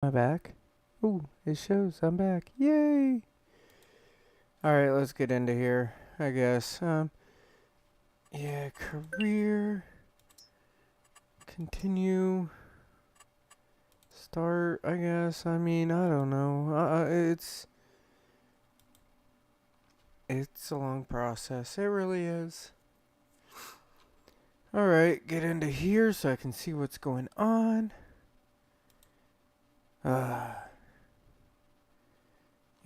Am I back? Ooh, it shows I'm back. Yay! Alright, let's get into here, I guess. Yeah, career. Continue. Start, I guess. I mean, I don't know. It's a long process. It really is. Alright, get into here so I can see what's going on.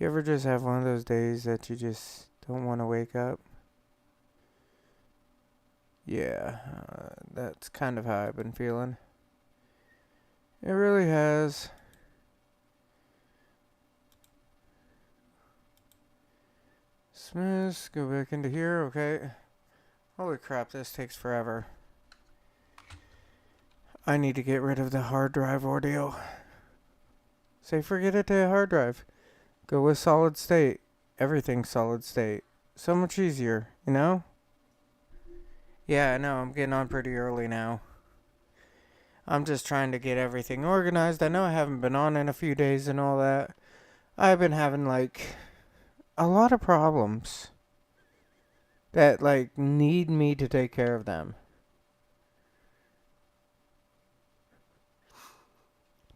You ever just have one of those days that you just don't want to wake up? Yeah, that's kind of how I've been feeling. It really has. Smiths, go back into here, okay. Holy crap, this takes forever. I need to get rid of the hard drive ordeal. Say forget it to hard drive. Go with solid state. Everything's solid state. So much easier, you know? Yeah, I know, I'm getting on pretty early now. I'm just trying to get everything organized. I know I haven't been on in a few days and all that. I've been having, a lot of problems that, need me to take care of them.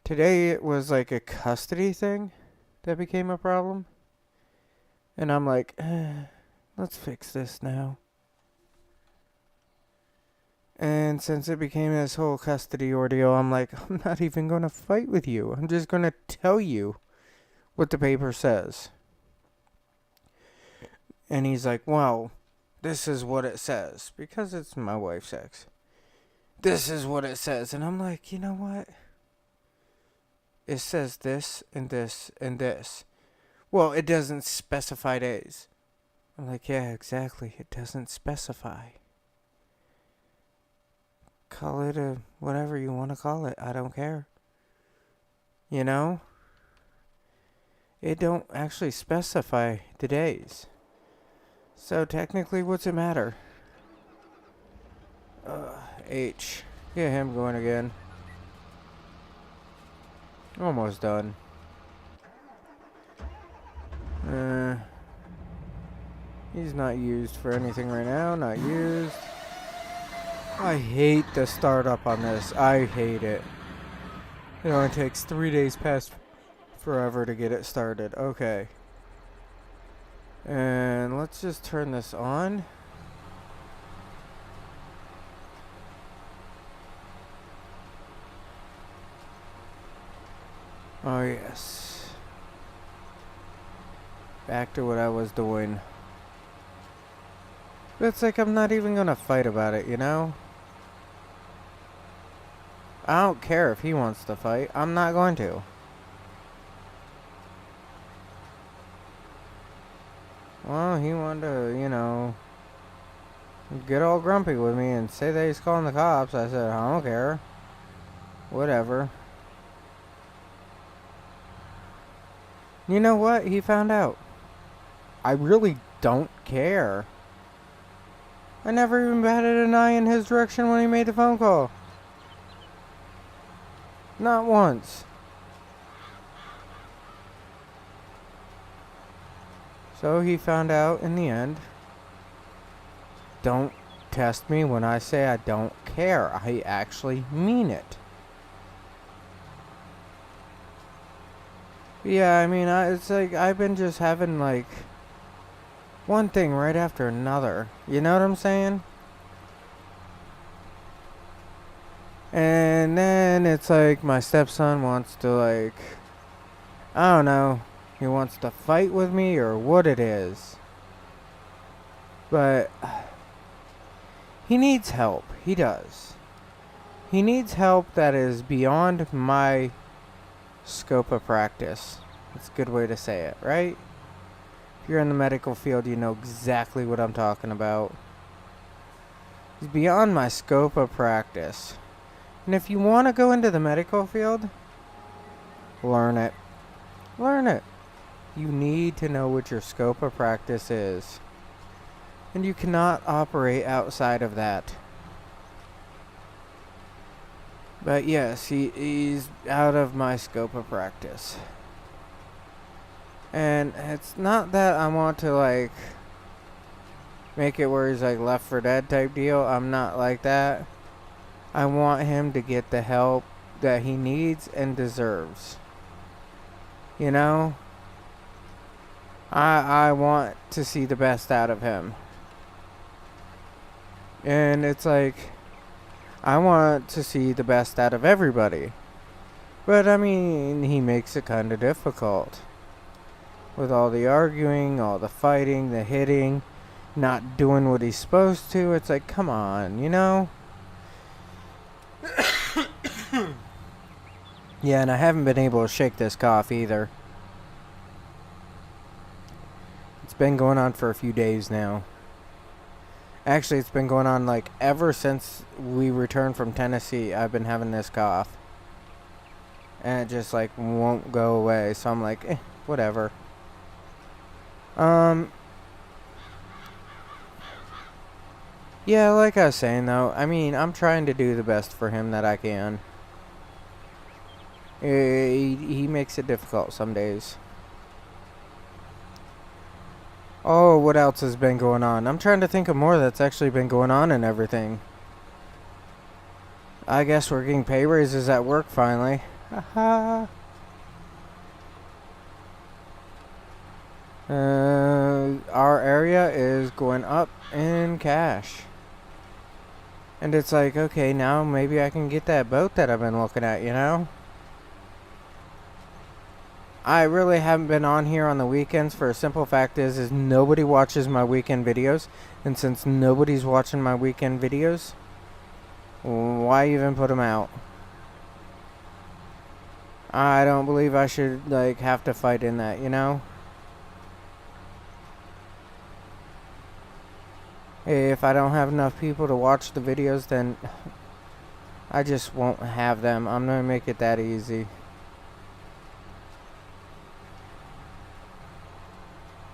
Today it was like a custody thing that became a problem. And I'm like, let's fix this now. And since it became this whole custody ordeal, I'm like, I'm not even going to fight with you. I'm just going to tell you what the paper says. And he's like, well, this is what it says. Because it's my wife's ex. This is what it says. And I'm like, you know what? It says this and this and this. Well, it doesn't specify days. I'm like, yeah, exactly. It doesn't specify. Call it a whatever you want to call it. I don't care. You know? It don't actually specify the days. So technically, what's it matter? H. Get him going again. Almost done. He's not used for anything right now. Not used. I hate the startup on this. I hate it. It only takes 3 days past forever to get it started. Okay. And let's just turn this on. Oh, yes. Back to what I was doing. It's like I'm not even gonna fight about it, you know? I don't care if he wants to fight. I'm not going to. Well, he wanted to, get all grumpy with me and say that he's calling the cops. I said, I don't care. Whatever. You know what? He found out. I really don't care. I never even batted an eye in his direction when he made the phone call. Not once. So he found out in the end. Don't test me when I say I don't care. I actually mean it. Yeah, I mean, it's like I've been just having one thing right after another. You know what I'm saying? And then it's like my stepson wants to I don't know. He wants to fight with me or what it is. But he needs help. He does. He needs help that is beyond my scope of practice. That's a good way to say it, right? If you're in the medical field, you know exactly what I'm talking about. He's beyond my scope of practice. And if you want to go into the medical field, learn it. Learn it. You need to know what your scope of practice is. And you cannot operate outside of that. But yes, he's out of my scope of practice. And it's not that I want to, like, make it where he's, like, Left 4 Dead type deal. I'm not like that. I want him to get the help that he needs and deserves. You know? I want to see the best out of him. And it's like, I want to see the best out of everybody. But I mean, he makes it kind of difficult. With all the arguing, all the fighting, the hitting, not doing what he's supposed to. It's like, come on, you know? Yeah, and I haven't been able to shake this cough either. It's been going on for a few days now. Actually, it's been going on like ever since we returned from Tennessee. I've been having this cough. And it just like won't go away. So I'm like, whatever. Yeah, like I was saying though, I mean, I'm trying to do the best for him that I can. He makes it difficult some days. Oh, what else has been going on? I'm trying to think of more that's actually been going on and everything. I guess we're getting pay raises at work finally. Haha. Our area is going up in cash. And it's like, okay, now maybe I can get that boat that I've been looking at, you know? I really haven't been on here on the weekends for a simple fact is nobody watches my weekend videos. And since nobody's watching my weekend videos, why even put them out? I don't believe I should, like, have to fight in that, you know? If I don't have enough people to watch the videos, then I just won't have them. I'm gonna make it that easy.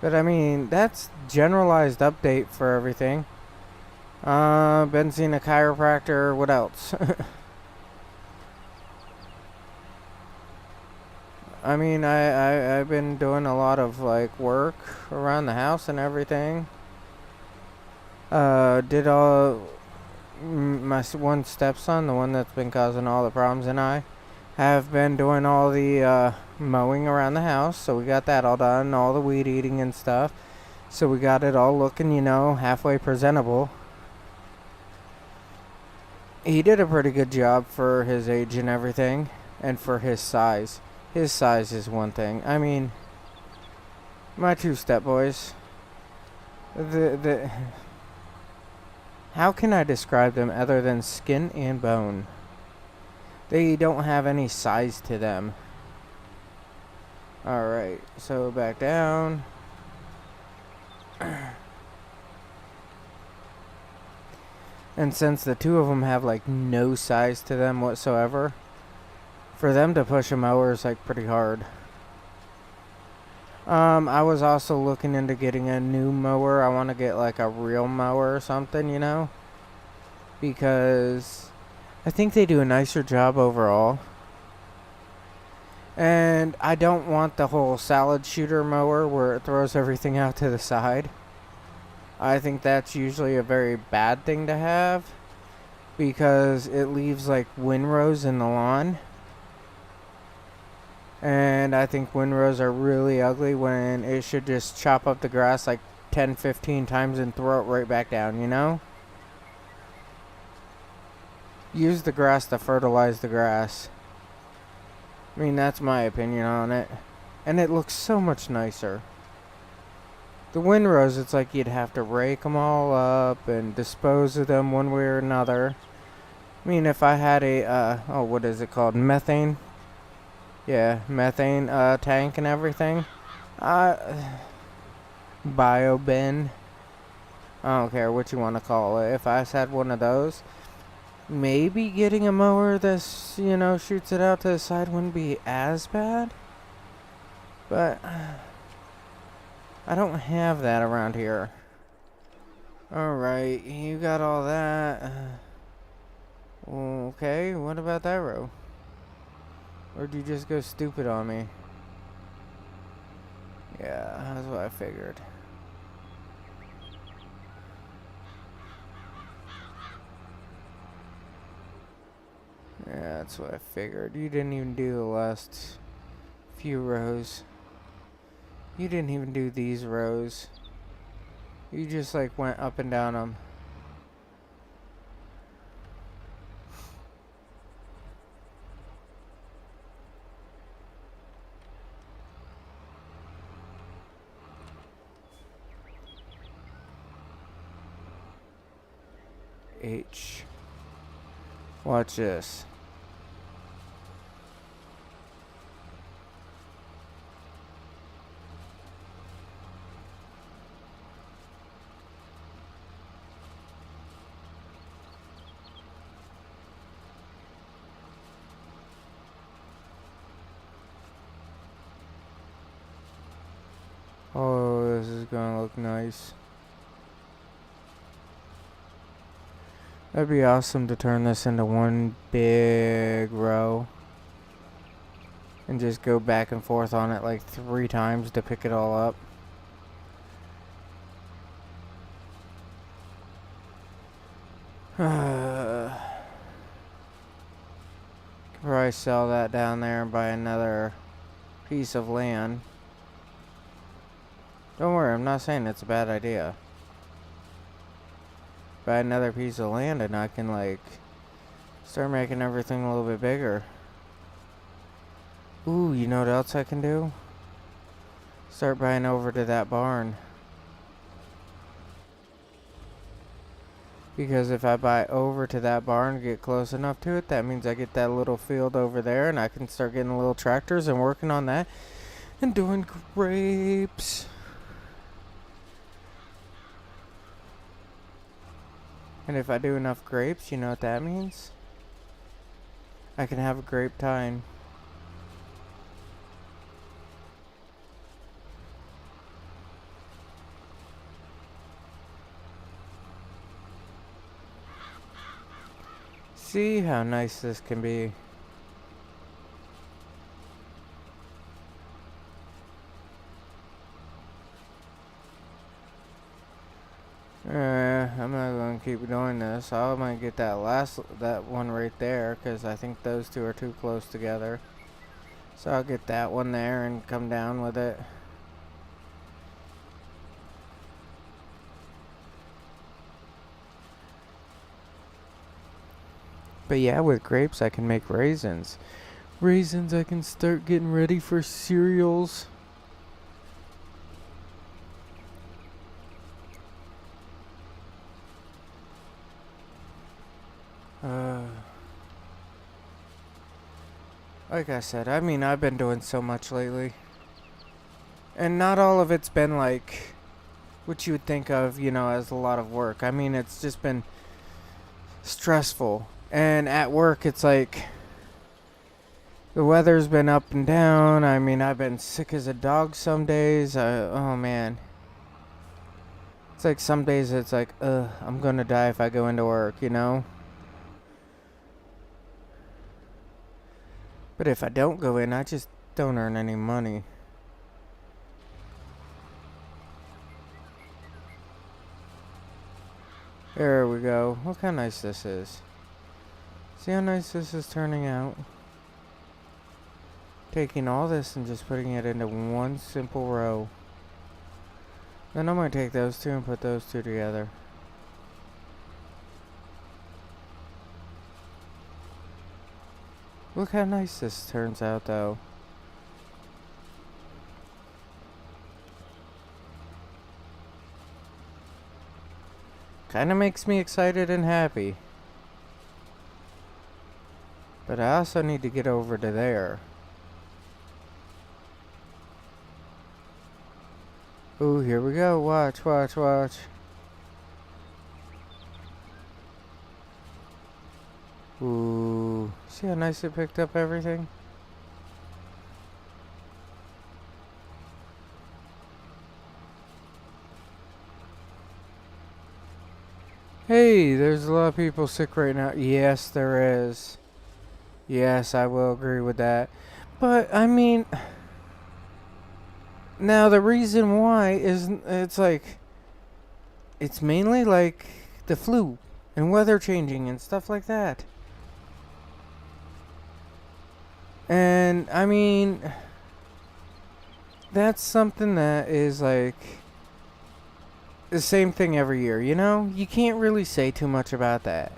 But I mean, that's generalized update for everything. Been seeing a chiropractor. What else? I mean, I've been doing a lot of like work around the house and everything. Did all my one stepson, the one that's been causing all the problems, and I have been doing all the mowing around the house. So we got that all done, all the weed eating and stuff. So we got it all looking, you know, halfway presentable. He did a pretty good job for his age and everything, and for his size. His size is one thing. I mean, my two stepboys, the how can I describe them other than skin and bone? They don't have any size to them. Alright, so back down. And since the two of them have like no size to them whatsoever, for them to push a mower is like pretty hard. I was also looking into getting a new mower. I want to get like a real mower or something, you know? Because I think they do a nicer job overall. And I don't want the whole salad shooter mower where it throws everything out to the side. I think that's usually a very bad thing to have. Because it leaves like windrows in the lawn. And I think windrows are really ugly when it should just chop up the grass like 10-15 times and throw it right back down, you know? Use the grass to fertilize the grass. I mean, that's my opinion on it. And it looks so much nicer. The windrows, it's like you'd have to rake them all up and dispose of them one way or another. I mean, if I had a, what is it called? Methane? Yeah, methane tank and everything. Bio bin. I don't care what you want to call it. If I had one of those, maybe getting a mower that's, you know, shoots it out to the side wouldn't be as bad. But I don't have that around here. Alright, you got all that. Okay, what about that row? Or did you just go stupid on me? Yeah, that's what I figured. Yeah, that's what I figured. You didn't even do the last few rows. You didn't even do these rows. You just like went up and down them. H. Watch this. Oh, this is gonna look nice. That'd be awesome to turn this into one big row. And just go back and forth on it like 3 times to pick it all up. Could probably sell that down there and buy another piece of land. Don't worry, I'm not saying it's a bad idea. Buy another piece of land and I can like start making everything a little bit bigger. Ooh, you know what else I can do? Start buying over to that barn. Because if I buy over to that barn and get close enough to it, that means I get that little field over there and I can start getting little tractors and working on that and doing grapes. And if I do enough grapes, you know what that means? I can have a grape time. See how nice this can be. I'm not gonna keep doing this. I might get that one right there, because I think those two are too close together. So I'll get that one there and come down with it. But yeah, with grapes I can make raisins. Raisins, I can start getting ready for cereals. Like I said, I mean, I've been doing so much lately. And not all of it's been like what you would think of, you know, as a lot of work. I mean, it's just been stressful. And at work, it's like the weather's been up and down. I mean, I've been sick as a dog some days. Oh man. It's like some days it's like, I'm gonna die if I go into work, you know? But if I don't go in, I just don't earn any money. There we go. Look how nice this is. See how nice this is turning out? Taking all this and just putting it into one simple row. Then I'm going to take those two and put those two together. Look how nice this turns out though. Kinda makes me excited and happy. But I also need to get over to there. Ooh, here we go. Watch, watch, watch. Ooh, see how nice it picked up everything? Hey, there's a lot of people sick right now. Yes, there is. Yes, I will agree with that. But, I mean, now the reason why is it's like, it's mainly like the flu and weather changing and stuff like that. And, I mean, that's something that is like the same thing every year, you know? You can't really say too much about that.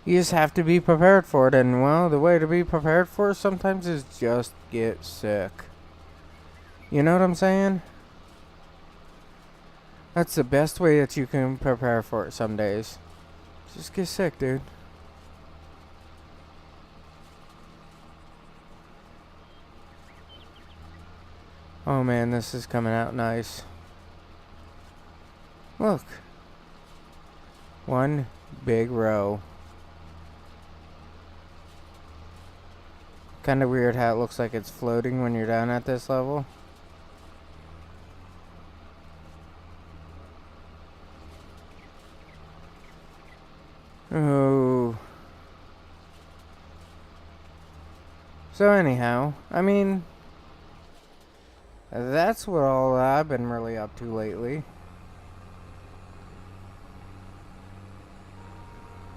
You just have to be prepared for it, and well, the way to be prepared for it sometimes is just get sick. You know what I'm saying? That's the best way that you can prepare for it some days. Just get sick, dude. Oh man, this is coming out nice. Look. One big row. Kinda weird how it looks like it's floating when you're down at this level. Oh. So anyhow, I mean, that's what all I've been really up to lately.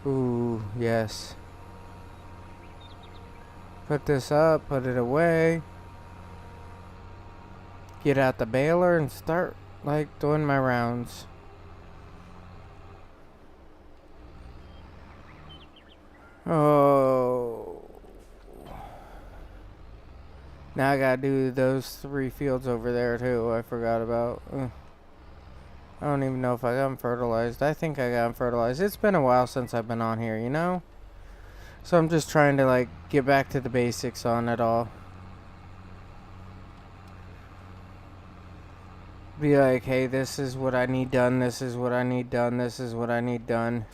Ooh, yes. Put this up, put it away. Get out the baler and start, like, doing my rounds. Oh. Now I gotta do those 3 fields over there, too. I forgot about. I don't even know if I got them fertilized. I think I got them fertilized. It's been a while since I've been on here, you know? So I'm just trying to, like, get back to the basics on it all. Be like, hey, this is what I need done, this is what I need done, this is what I need done.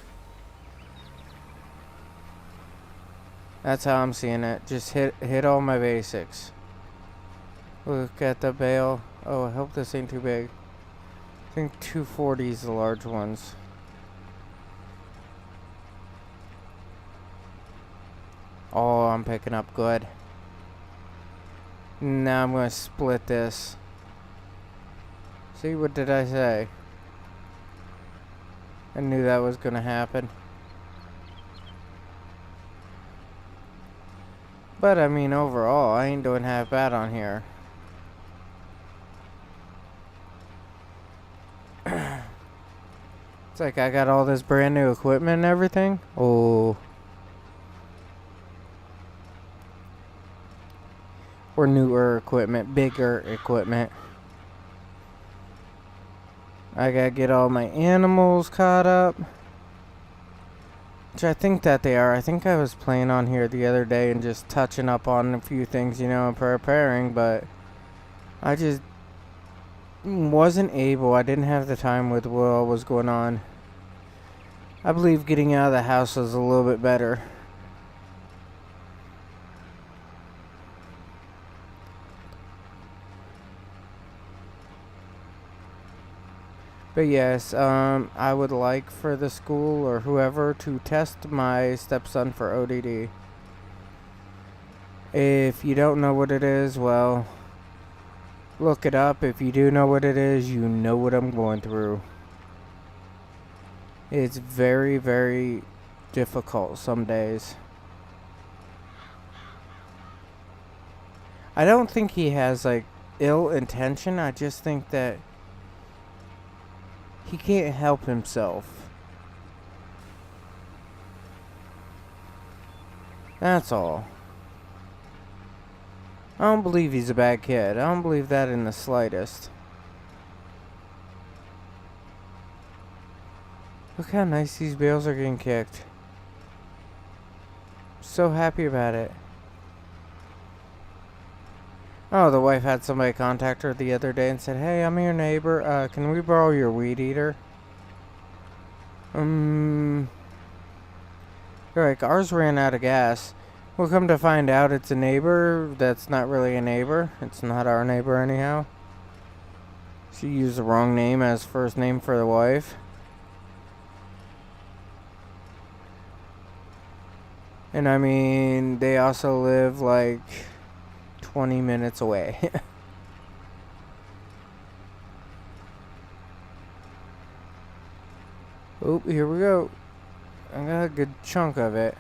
That's how I'm seeing it. Just hit all my basics. Look at the bale. Oh, I hope this ain't too big. I think 240 is the large ones. Oh, I'm picking up good. Now I'm going to split this. See, what did I say? I knew that was going to happen. But, I mean, overall, I ain't doing half bad on here. It's like I got all this brand new equipment and everything. Oh. Or newer equipment, bigger equipment. I gotta get all my animals caught up. Which I think that they are. I think I was playing on here the other day and just touching up on a few things, you know, and preparing, but I just wasn't able. I didn't have the time with what all was going on. I believe getting out of the house was a little bit better. But yes, I would like for the school or whoever to test my stepson for ODD. If you don't know what it is, well, look it up. If you do know what it is, you know what I'm going through. It's very, very difficult some days. I don't think he has, like, ill intention. I just think that he can't help himself. That's all. I don't believe he's a bad kid. I don't believe that in the slightest. Look how nice these bales are getting kicked. So happy about it. Oh, the wife had somebody contact her the other day and said, hey, I'm your neighbor. Can we borrow your weed eater? They're like, ours ran out of gas. We'll come to find out it's a neighbor that's not really a neighbor. It's not our neighbor anyhow. She used the wrong name as first name for the wife. And I mean, they also live like 20 minutes away. Oh, here we go. I got a good chunk of it.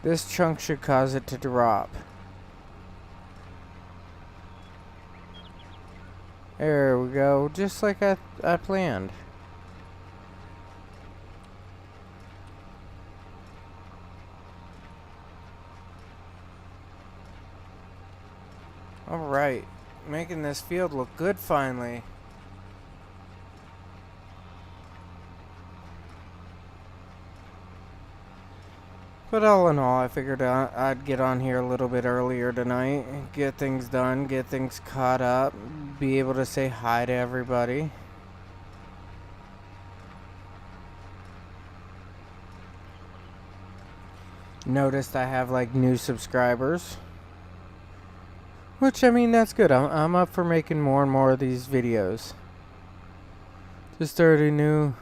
This chunk should cause it to drop. There we go, just like I planned. Alright, making this field look good finally. But all in all, I figured I'd get on here a little bit earlier tonight, get things done, get things caught up, be able to say hi to everybody. Noticed I have like new subscribers. Which, I mean, that's good. I'm up for making more and more of these videos. Just 30 new.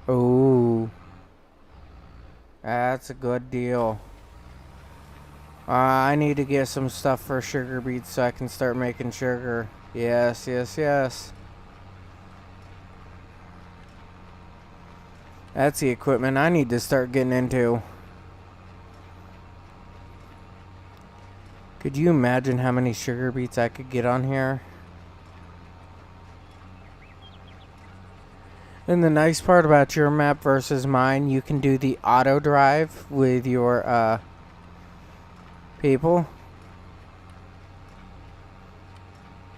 Oh, that's a good deal. I need to get some stuff for sugar beets so I can start making sugar. Yes, yes, yes. That's the equipment I need to start getting into. Could you imagine how many sugar beets I could get on here? And the nice part about your map versus mine, you can do the auto drive with your people.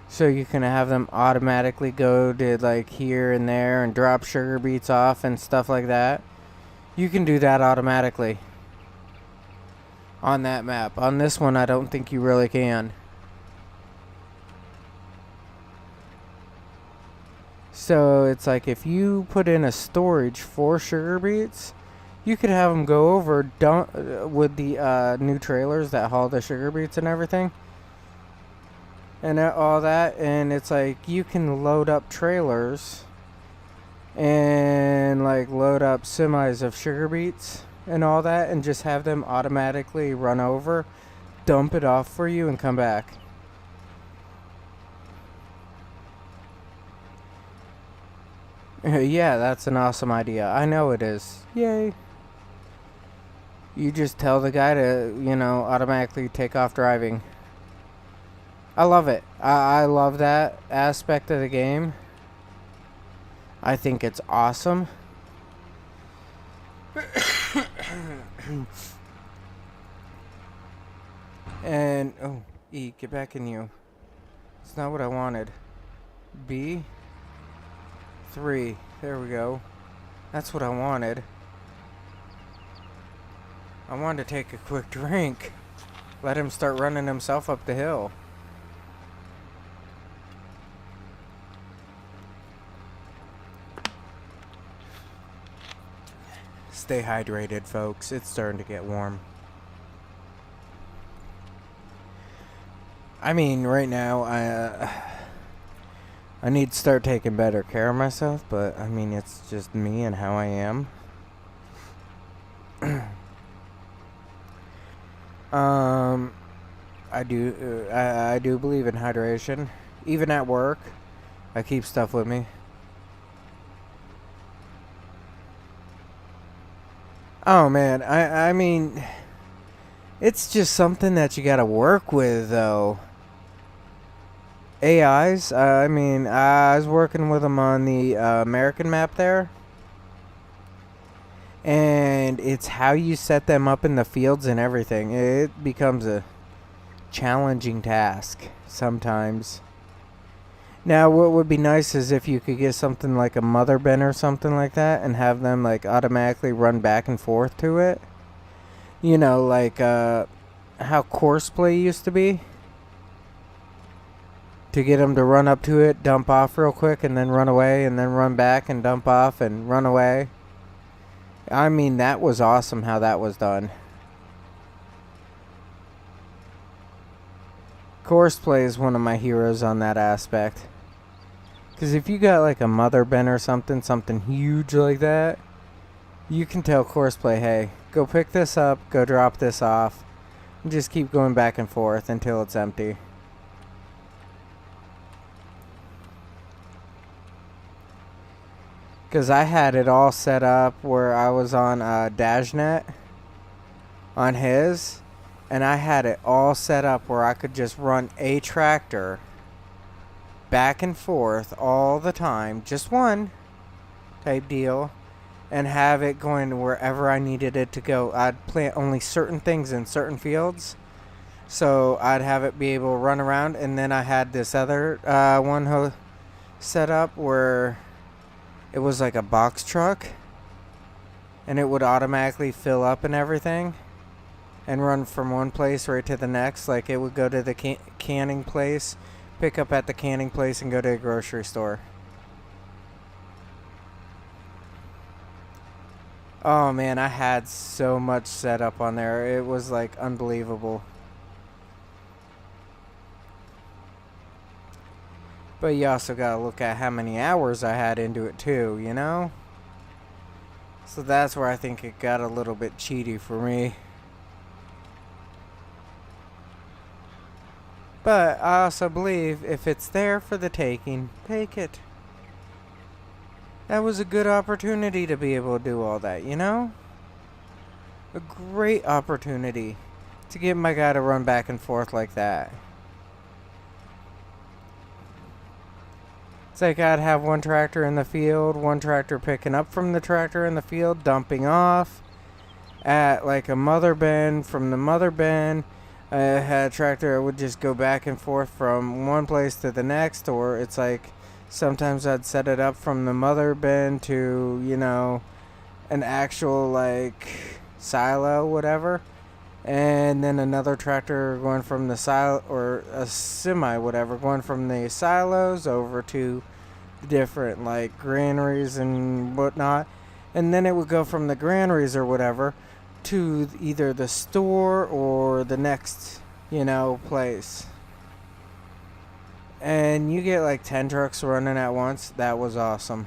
So you can have them automatically go to like here and there and drop sugar beets off and stuff like that. You can do that automatically on that map. On this one, I don't think you really can. So it's like if you put in a storage for sugar beets, you could have them go over with the new trailers that haul the sugar beets and everything. And all that, and it's like you can load up trailers and like load up semis of sugar beets and all that, and just have them automatically run over, dump it off for you, and come back. Yeah, that's an awesome idea. I know it is. Yay. You just tell the guy to, automatically take off driving. I love it. I love that aspect of the game. I think it's awesome. And, oh, E, get back in you. It's not what I wanted. B. 3. There we go. That's what I wanted. I wanted to take a quick drink. Let him start running himself up the hill. Stay hydrated, folks. It's starting to get warm. I mean, right now, I need to start taking better care of myself, but I mean, it's just me and how I am. I do believe in hydration. Even at work, I keep stuff with me. Oh man, I mean, it's just something that you gotta work with, though. AIs, I mean, I was working with them on the American map there. And it's how you set them up in the fields and everything. It becomes a challenging task sometimes. Now, what would be nice is if you could get something like a mother bin or something like that and have them like automatically run back and forth to it. You know, like how Courseplay used to be. To get them to run up to it, dump off real quick, and then run away, and then run back and dump off and run away. I mean, that was awesome how that was done. Courseplay is one of my heroes on that aspect. Because if you got like a mother bin or something, something huge like that, you can tell Courseplay, hey, go pick this up, go drop this off, and just keep going back and forth until it's empty. Because I had it all set up where I was on DashNet on his, and I had it all set up where I could just run a tractor back and forth all the time, just one type deal, and have it going wherever I needed it to go. I'd plant only certain things in certain fields, so I'd have it be able to run around. And then I had this other one set up where it was like a box truck, and it would automatically fill up and everything and run from one place right to the next. Like it would go to the canning place, pick up at the canning place, and go to a grocery store. Oh man, I had so much set up on there. It was like unbelievable. But you also gotta look at how many hours I had into it too, you know? So that's where I think it got a little bit cheaty for me. But I also believe if it's there for the taking, take it. That was a good opportunity to be able to do all that, you know? A great opportunity to get my guy to run back and forth like that. It's like I'd have one tractor in the field, one tractor picking up from the tractor in the field, dumping off at like a mother bin. From the mother bin, I had a tractor that would just go back and forth from one place to the next, or it's like sometimes I'd set it up from the mother bin to, you know, an actual like silo, whatever. And then another tractor going from the silo, or a semi, whatever, going from the silos over to different like granaries and whatnot. And then it would go from the granaries or whatever to either the store or the next, you know, place. And you get like 10 trucks running at once. That was awesome.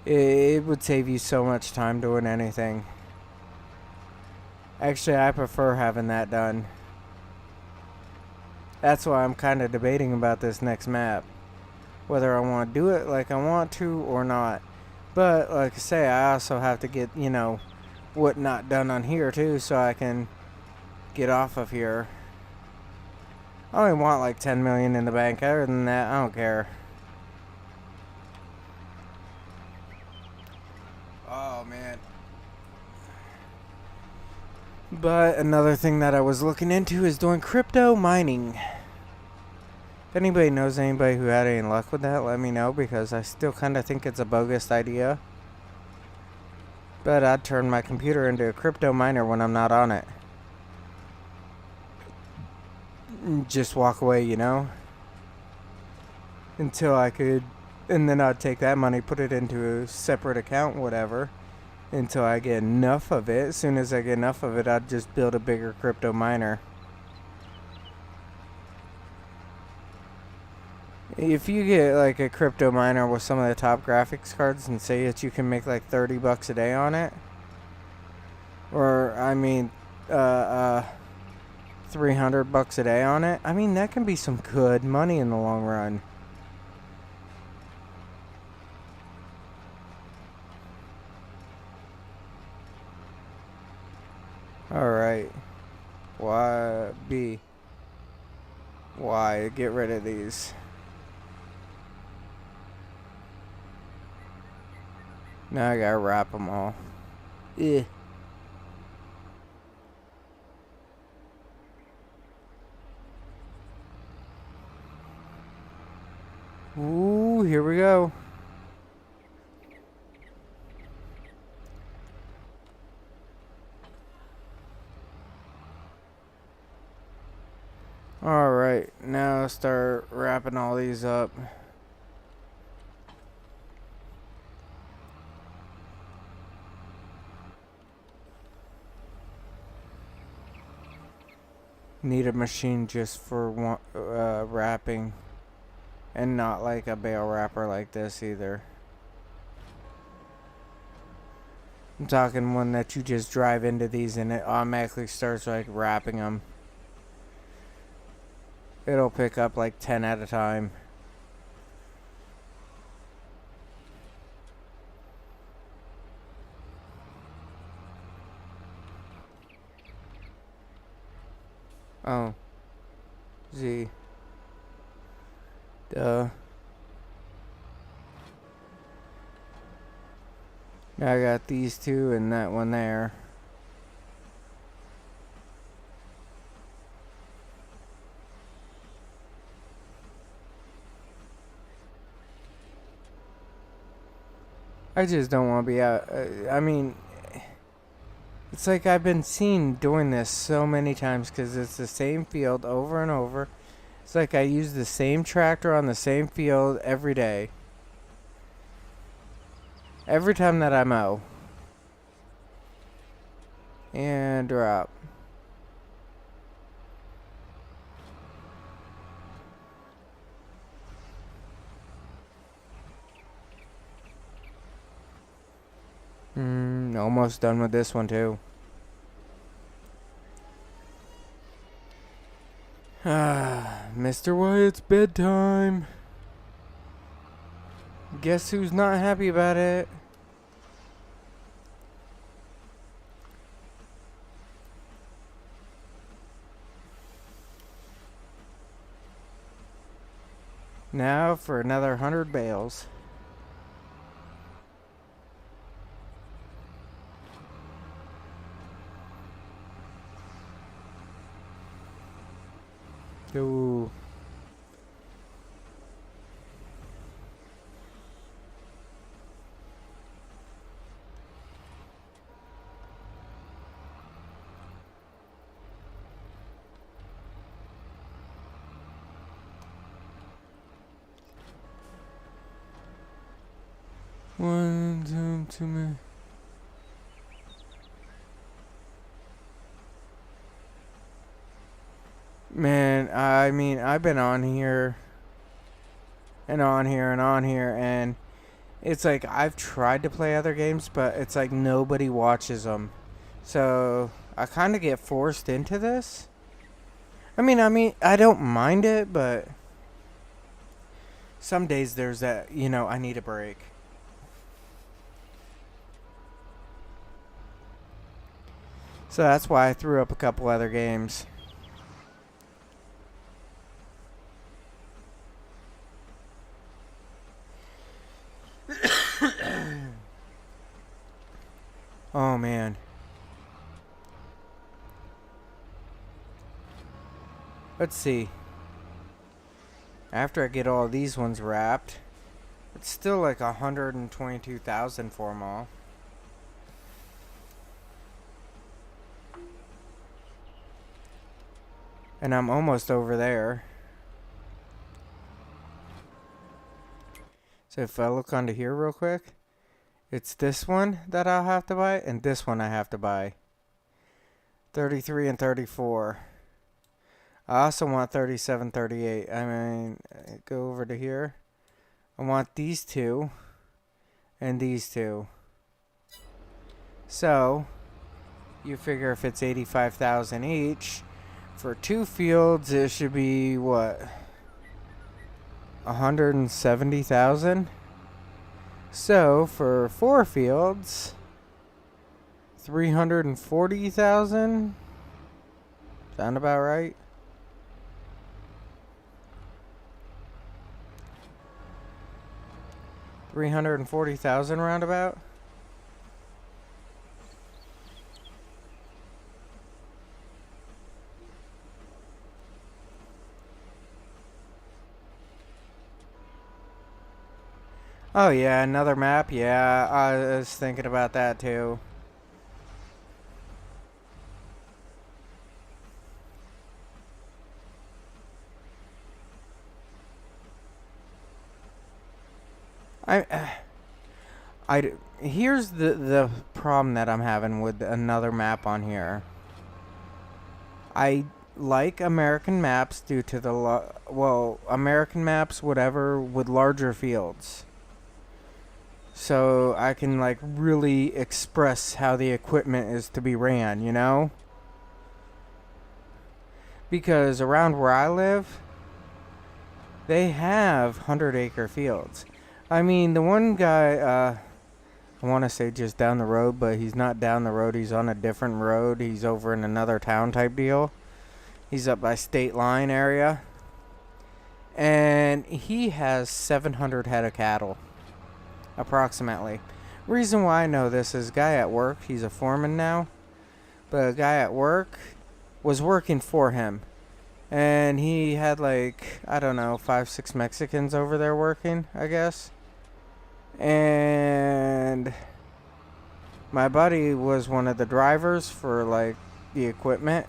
It would save you so much time doing anything. Actually, I prefer having that done. That's why I'm kind of debating about this next map. Whether I want to do it like I want to or not. But, like I say, I also have to get, you know, what not done on here too, so I can get off of here. I only want like 10 million in the bank. Other than that, I don't care. Oh, man. But another thing that I was looking into is doing crypto mining. If anybody knows anybody who had any luck with that, let me know, because I still kind of think it's a bogus idea. But I'd turn my computer into a crypto miner when I'm not on it. Just walk away, you know? Until I could, and then I'd take that money, put it into a separate account, whatever, until I get enough of it. As soon as I get enough of it, I'd just build a bigger crypto miner. If you get like a crypto miner with some of the top graphics cards and say that you can make like $30 a day on it, or I mean, $300 a day on it, I mean that can be some good money in the long run. Alright. Y, B. Y, get rid of these. Now I gotta wrap them all. Eh. Ooh, here we go. Alright, now start wrapping all these up. Need a machine just for wrapping, and not like a bale wrapper like this either. I'm talking one that you just drive into these and it automatically starts like wrapping them. It'll pick up like 10 at a time. Oh. Z. Duh. Now I got these two and that one there. I just don't want to be out. I mean, it's like I've been seen doing this so many times because it's the same field over and over. It's like I use the same tractor on the same field every day. Every time that I mow. And drop. Almost done with this one too. Mr. Wyatt's bedtime. Guess who's not happy about it? Now for another 100 bales. Ooh. One, two, many. Man, I mean, I've been on here and on here and on here, and it's like I've tried to play other games, but it's like nobody watches them. So I kind of get forced into this. I mean, I don't mind it, but some days there's that, I need a break. So that's why I threw up a couple other games. Oh man. Let's see. After I get all these ones wrapped, it's still like 122,000 for them all. And I'm almost over there. So if I look onto here real quick, it's this one that I'll have to buy, and this one I have to buy. 33 and 34. I also want 37, 38. I mean, go over to here. I want these two and these two. So, you figure if it's 85,000 each, for 2 fields it should be what? 170,000? So, for 4 fields, 340,000? Sound about right? $340,000 roundabout? Oh yeah, another map. Yeah, I was thinking about that too. Here's the problem that I'm having with another map on here. I like American maps due to the American maps, whatever, with larger fields. So I can like really express how the equipment is to be ran, you know? Because around where I live, they have 100-acre fields. I mean, the one guy, I want to say just down the road, but he's not down the road. He's on a different road. He's over in another town type deal. He's up by State Line area. And he has 700 head of cattle, approximately. Reason why I know this is a guy at work. He's a foreman now. But a guy at work was working for him. And he had like, I don't know, 5-6 Mexicans over there working, I guess. And my buddy was one of the drivers for like the equipment,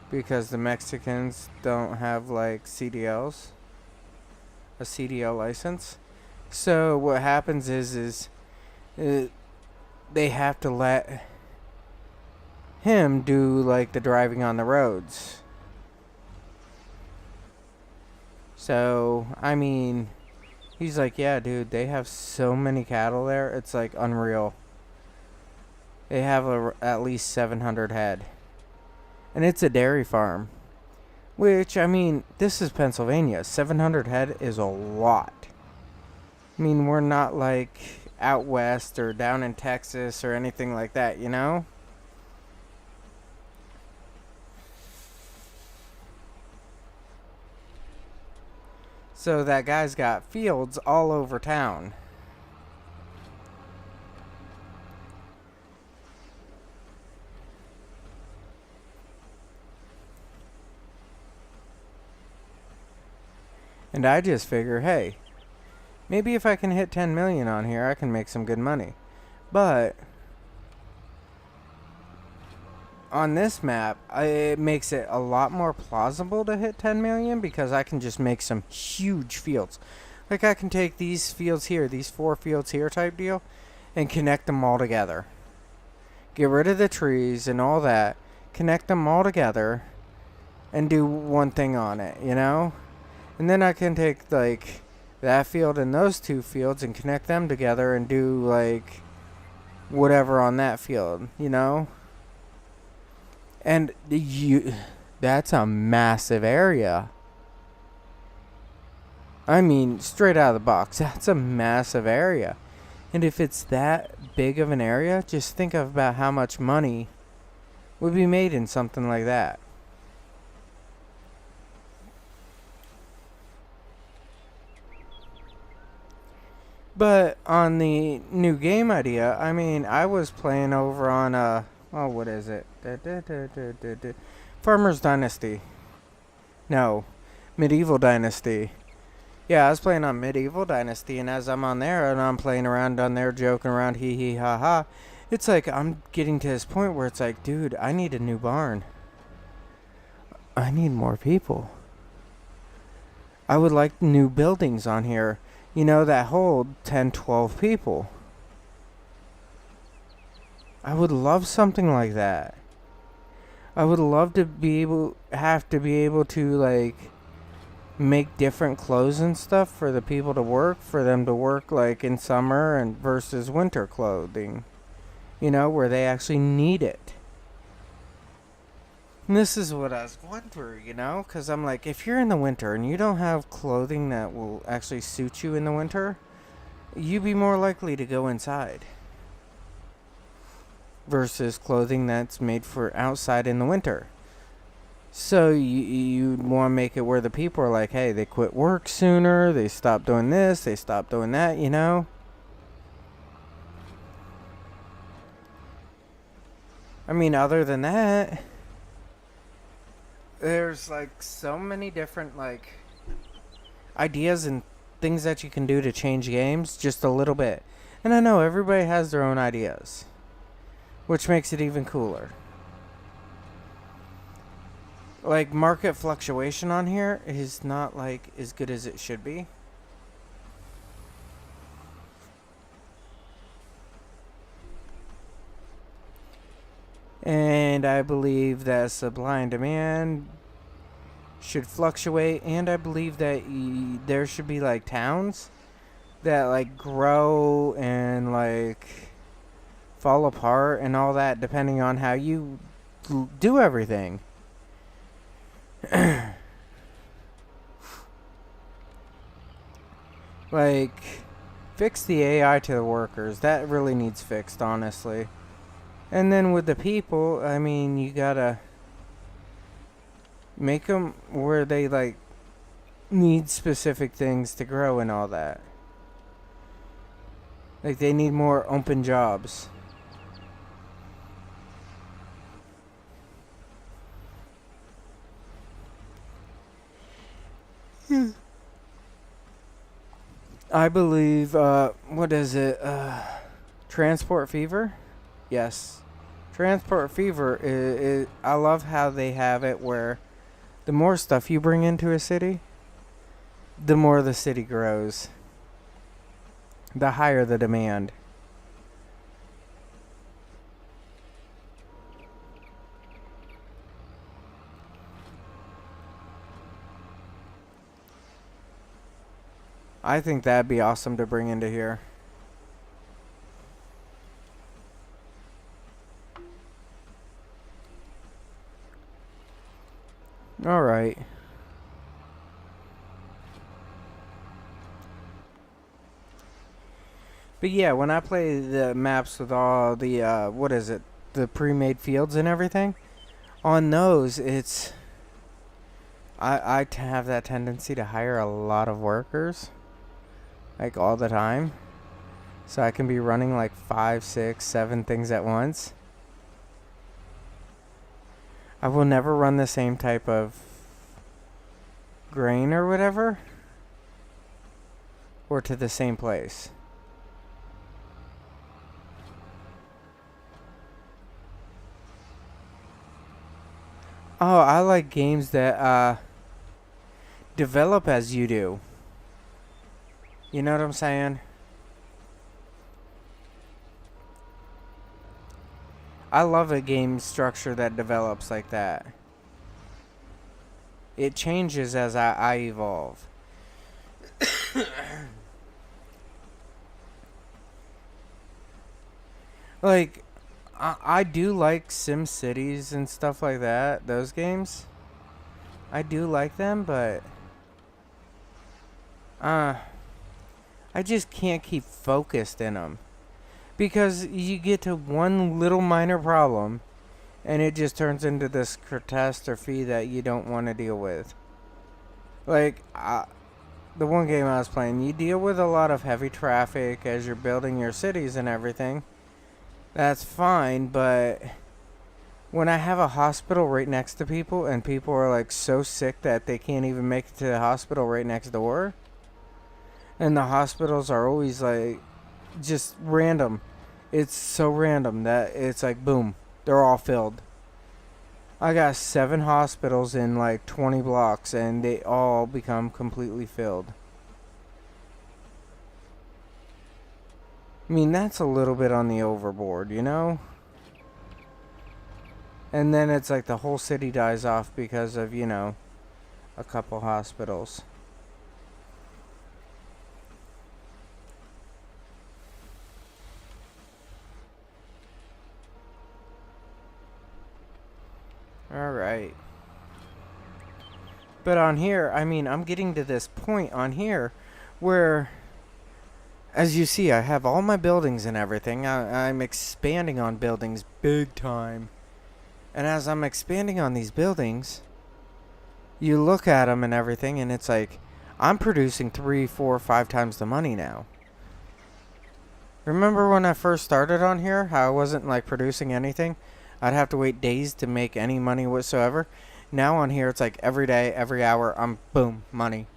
because the Mexicans don't have like CDLs, a CDL license. So what happens is they have to let him do like the driving on the roads. So, I mean, he's like, yeah, dude, they have so many cattle there. It's like unreal. They have at least 700 head. And it's a dairy farm. Which, I mean, this is Pennsylvania. 700 head is a lot. I mean, we're not like out west or down in Texas or anything like that, you know? So that guy's got fields all over town. And I just figure, hey, maybe if I can hit 10 million on here, I can make some good money. But on this map, it makes it a lot more plausible to hit 10 million because I can just make some huge fields. Like I can take these fields here, these 4 fields here type deal, and connect them all together. Get rid of the trees and all that, connect them all together, and do one thing on it, you know? And then I can take like that field and those 2 fields and connect them together and do like whatever on that field, you know? And that's a massive area. I mean, straight out of the box, that's a massive area. And if it's that big of an area, just think about how much money would be made in something like that. But on the new game idea, I mean, I was playing over on what is it? Farmers Dynasty. No, Medieval Dynasty. Yeah, I was playing on Medieval Dynasty, and as I'm on there and I'm playing around on there, joking around, hee hee ha ha, it's like I'm getting to this point where it's like, dude, I need a new barn. I need more people. I would like new buildings on here, you know, that hold 10, 12 people. I would love something like that. I would love to be able to like make different clothes and stuff for the people to work, for them to work like in summer and versus winter clothing, you know, where they actually need it. And this is what I was going through, you know, because I'm like, if you're in the winter and you don't have clothing that will actually suit you in the winter, you'd be more likely to go inside versus clothing that's made for outside in the winter. So you want to make it where the people are like, hey, they quit work sooner, they stop doing this, they stop doing that, you know? I mean, other than that, there's like so many different like ideas and things that you can do to change games just a little bit. And I know everybody has their own ideas, which makes it even cooler. Like, market fluctuation on here is not like as good as it should be. And I believe that supply and demand should fluctuate, and I believe that there should be like towns that like grow and like fall apart and all that depending on how you do everything. Like, fix the AI to the workers. That really needs fixed, honestly. And then with the people, I mean, you gotta make them where they like need specific things to grow and all that. Like, they need more open jobs. I believe, what is it? Transport Fever? Yes. Transport Fever is, I love how they have it where the more stuff you bring into a city, the more the city grows. The higher the demand. I think that'd be awesome to bring into here. Alright. But yeah, when I play the maps with all the, what is it? The pre-made fields and everything, on those, it's... I have that tendency to hire a lot of workers. Like, all the time. So I can be running like 5, 6, 7 things at once. I will never run the same type of grain or whatever. Or to the same place. Oh, I like games that develop as you do. You know what I'm saying? I love a game structure that develops like that. It changes as I evolve. Like, I do like SimCities and stuff like that. Those games. I do like them, but... I just can't keep focused in them. Because you get to one little minor problem, and it just turns into this catastrophe that you don't want to deal with. Like, the one game I was playing, you deal with a lot of heavy traffic as you're building your cities and everything. That's fine, but when I have a hospital right next to people, and people are like so sick that they can't even make it to the hospital right next door, and the hospitals are always like just random. It's so random that it's like boom, they're all filled. I got 7 hospitals in like 20 blocks and they all become completely filled. I mean, that's a little bit on the overboard, you know? And then it's like the whole city dies off because of, you know, a couple hospitals. Alright. But on here, I mean, I'm getting to this point on here where, as you see, I have all my buildings and everything. I'm expanding on buildings big time. And as I'm expanding on these buildings, you look at them and everything, and it's like, I'm producing 3, 4, 5 times the money now. Remember when I first started on here, how I wasn't like producing anything? I'd have to wait days to make any money whatsoever. Now on here, it's like every day, every hour, I'm boom, money,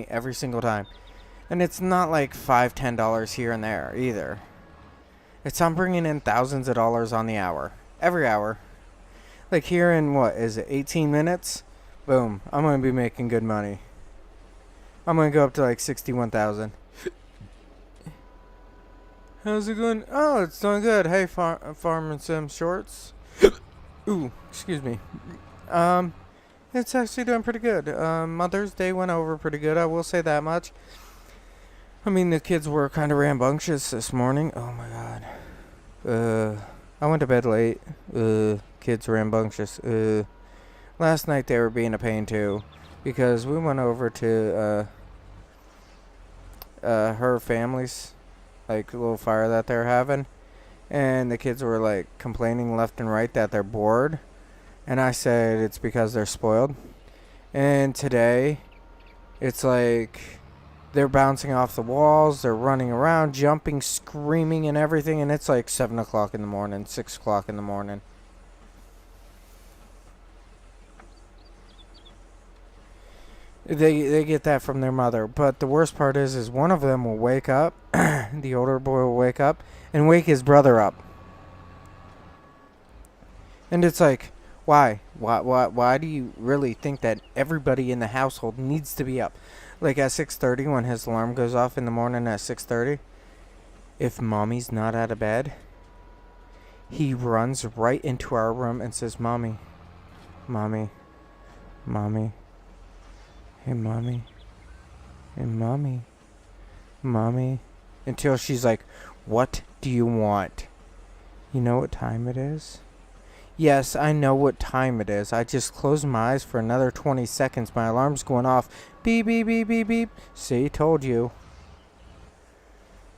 every single time. And it's not like $5, $10 here and there either. It's I'm bringing in thousands of dollars on the hour. Every hour. Like here in, what is it, 18 minutes? Boom, I'm going to be making good money. I'm going to go up to like 61,000. How's it going? Oh, it's doing good. Hey, Farm and Sim Shorts. Ooh, excuse me. It's actually doing pretty good. Mother's Day went over pretty good, I will say that much. I mean, the kids were kind of rambunctious this morning. Oh my god. I went to bed late. Kids rambunctious. Last night they were being a pain too, because we went over to her family's like little fire that they're having, and the kids were like complaining left and right that they're bored, and I said it's because they're spoiled. And today, it's like they're bouncing off the walls, they're running around, jumping, screaming, and everything, and it's like 7 o'clock in the morning, 6 o'clock in the morning. They get that from their mother, but the worst part is one of them will wake up, the older boy will wake up, and wake his brother up. And it's like, why? Why do you really think that everybody in the household needs to be up? Like at 6:30 when his alarm goes off in the morning at 6:30, if mommy's not out of bed, he runs right into our room and says, "Mommy, mommy, mommy, hey mommy, hey mommy, mommy," until she's like, "What do you want? You know what time it is?" Yes, I know what time it is. I just closed my eyes for another 20 seconds. My alarm's going off. Beep, beep, beep, beep, beep. See, told you.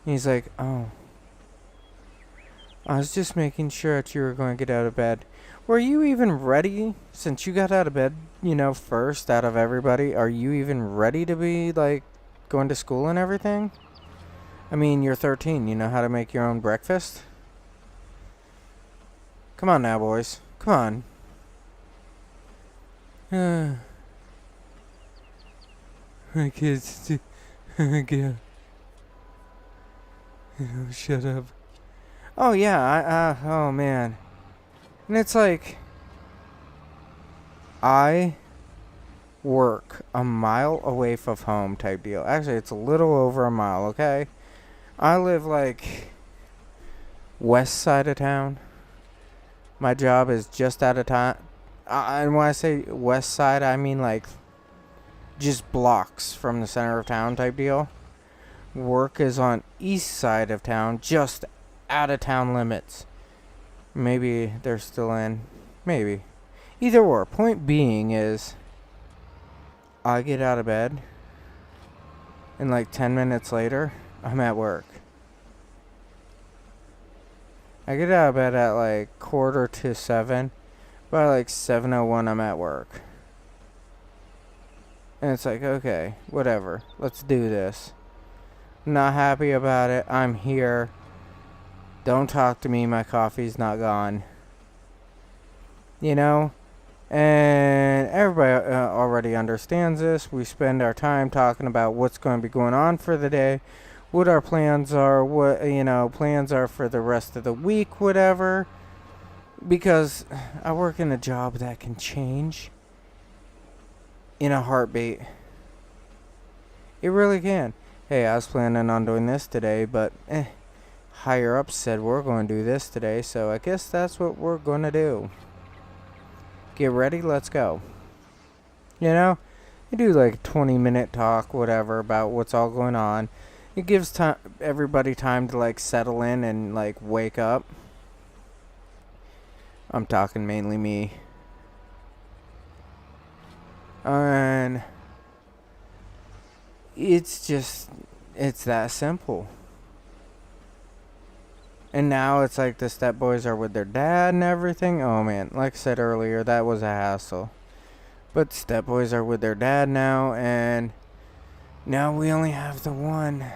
He's like, "Oh, I was just making sure that you were going to get out of bed." Were you even ready? Since you got out of bed, first out of everybody, are you even ready to be, like, going to school and everything? I mean, you're 13. You know how to make your own breakfast? Come on now, boys. Come on. My kids. Yeah. Shut up. Oh, yeah. Oh, man. And it's like, I work a mile away from home type deal. Actually, it's a little over a mile, okay? I live, like, west side of town. My job is just out of town. And when I say west side, I mean, like, just blocks from the center of town type deal. Work is on east side of town, just out of town limits. Maybe they're still in. Maybe. Either or. Point being is, I get out of bed, and like 10 minutes later, I'm at work. I get out of bed at like 6:45. By like 7:01, I'm at work. And it's like, okay, whatever. Let's do this. Not happy about it. I'm here. Don't talk to me. My coffee's not gone. And everybody already understands this. We spend our time talking about what's going to be going on for the day, what our plans are, what plans are for the rest of the week, whatever. Because I work in a job that can change in a heartbeat. It really can. Hey, I was planning on doing this today, but higher up said we're going to do this today, so I guess that's what we're going to do. Get ready, let's go. You do like a 20-minute talk, whatever, about what's all going on. It gives everybody time to like settle in and like wake up. I'm talking mainly me. And it's that simple. And now it's like the step boys are with their dad and everything. Oh man, like I said earlier, that was a hassle. But step boys are with their dad now, and now we only have the one.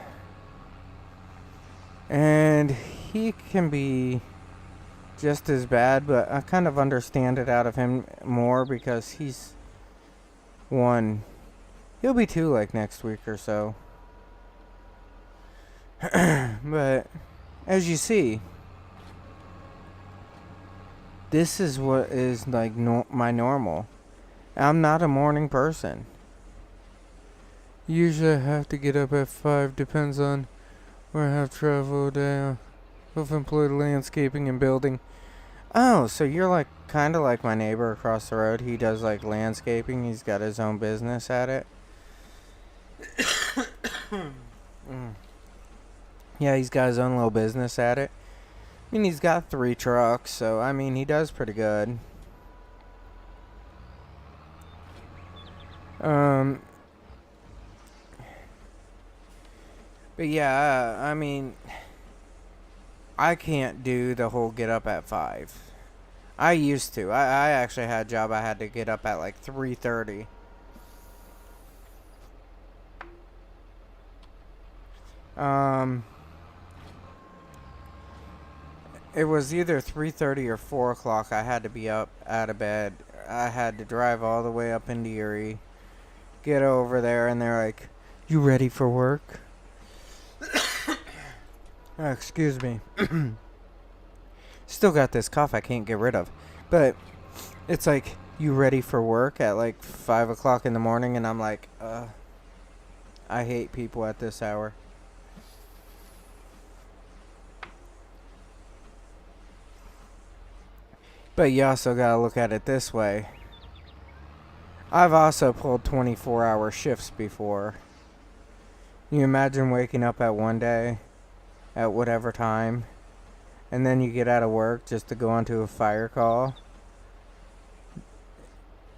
And he can be just as bad, but I kind of understand it out of him more because he's one. He'll be two like next week or so. But as you see, this is what is like my normal. I'm not a morning person. Usually I have to get up at 5, depends on where I have traveled. Self-employed landscaping and building. Oh, so you're like kind of like my neighbor across the road. He does like landscaping. He's got his own business at it. Mm. Yeah, he's got his own little business at it. I mean, he's got 3 trucks, so I mean, he does pretty good. Um, but yeah, I mean, I can't do the whole get up at 5. I used to. I actually had a job I had to get up at like 3:30. Um, it was either 3:30 or 4 o'clock. I had to be up out of bed. I had to drive all the way up into Erie, get over there, and they're like, "You ready for work?" Oh, excuse me. Still got this cough I can't get rid of. But it's like, "You ready for work?" at like 5 o'clock in the morning, and I'm like, I hate people at this hour. But you also gotta look at it this way. I've also pulled 24-hour shifts before. You imagine waking up at one day, at whatever time, and then you get out of work just to go onto a fire call.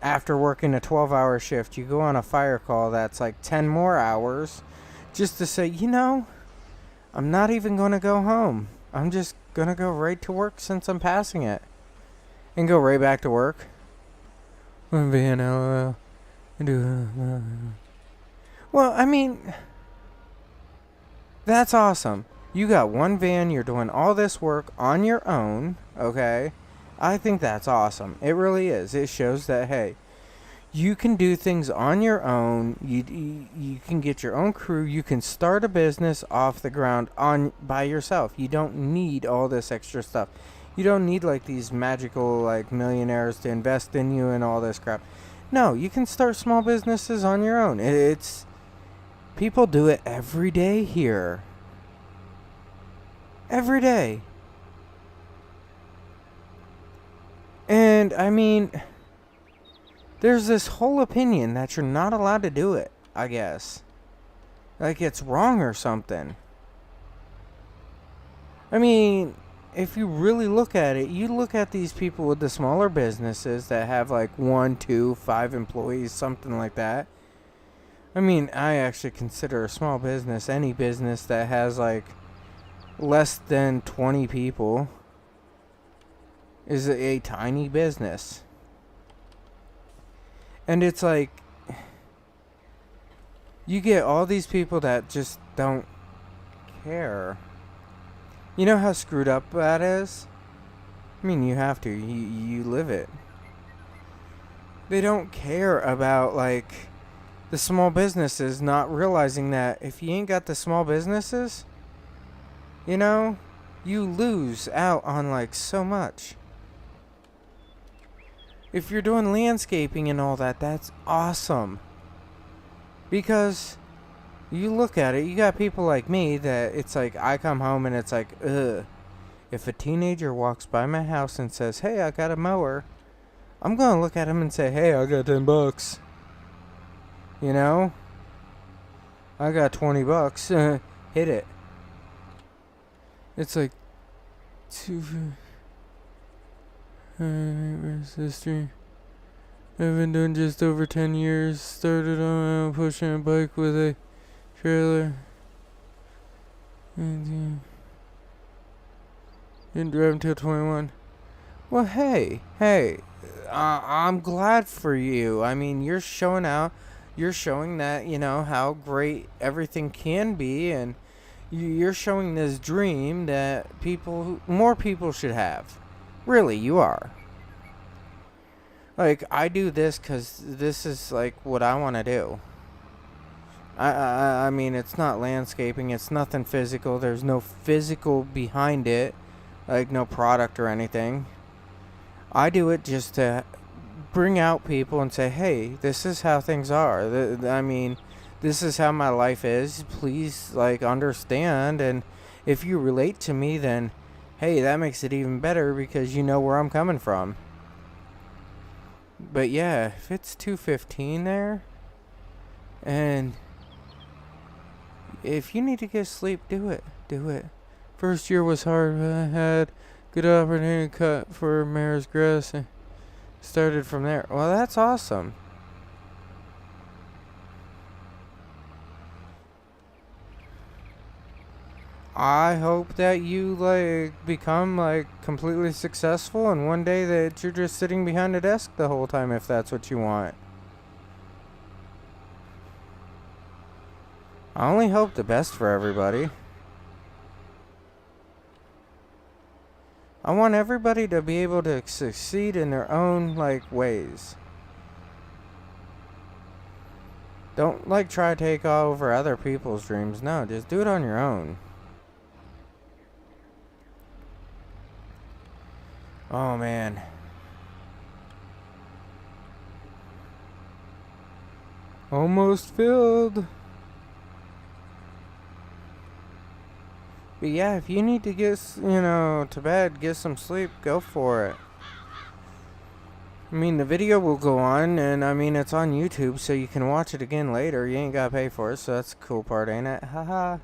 After working a 12-hour shift, you go on a fire call that's like 10 more hours just to say, I'm not even going to go home. I'm just going to go right to work since I'm passing it. And go right back to work. Well, I mean, that's awesome. You got one van, you're doing all this work on your own, okay? I think that's awesome. It really is. It shows that, hey, you can do things on your own. You can get your own crew. You can start a business off the ground by yourself. You don't need all this extra stuff. You don't need like these magical like millionaires to invest in you and all this crap. No, you can start small businesses on your own. It's people do it every day here. Every day. And I mean, there's this whole opinion that you're not allowed to do it, I guess. Like it's wrong or something. I mean, if you really look at it, you look at these people with the smaller businesses that have like 1, 2, 5 employees, something like that. I mean, I actually consider a small business any business that has like less than 20 people is a tiny business. And it's like, you get all these people that just don't care. You know how screwed up that is? I mean, you have to. You live it. They don't care about, like, the small businesses, not realizing that if you ain't got the small businesses, you lose out on, like, so much. If you're doing landscaping and all that, that's awesome. Because you look at it, you got people like me that it's like I come home and it's like, ugh. If a teenager walks by my house and says, "Hey, I got a mower," I'm going to look at him and say, "Hey, I got $10. I got $20. Hit it." It's like, history. I've been doing just over 10 years. Started on pushing a bike with a trailer. And didn't drive until 21. Well, hey, I'm glad for you. I mean, you're showing out. You're showing that, how great everything can be. And you're showing this dream that more people should have. Really, you are. Like, I do this because this is, like, what I want to do. I mean, it's not landscaping. It's nothing physical. There's no physical behind it. Like, no product or anything. I do it just to bring out people and say, hey, this is how things are. I mean, this is how my life is. Please, like, understand. And if you relate to me, then hey, that makes it even better because you know where I'm coming from. But yeah, if it's 2:15 there, and if you need to get sleep, do it. Do it. First year was hard, but I had good opportunity to cut for mare's grass and started from there. Well, that's awesome. I hope that you become completely successful and one day that you're just sitting behind a desk the whole time if that's what you want. I only hope the best for everybody. I want everybody to be able to succeed in their own ways. Don't try to take over other people's dreams. No, just do it on your own. Oh man. Almost filled. But yeah, if you need to get, to bed, get some sleep, go for it. I mean, the video will go on, and I mean, it's on YouTube, so you can watch it again later. You ain't gotta pay for it, so that's the cool part, ain't it? Haha.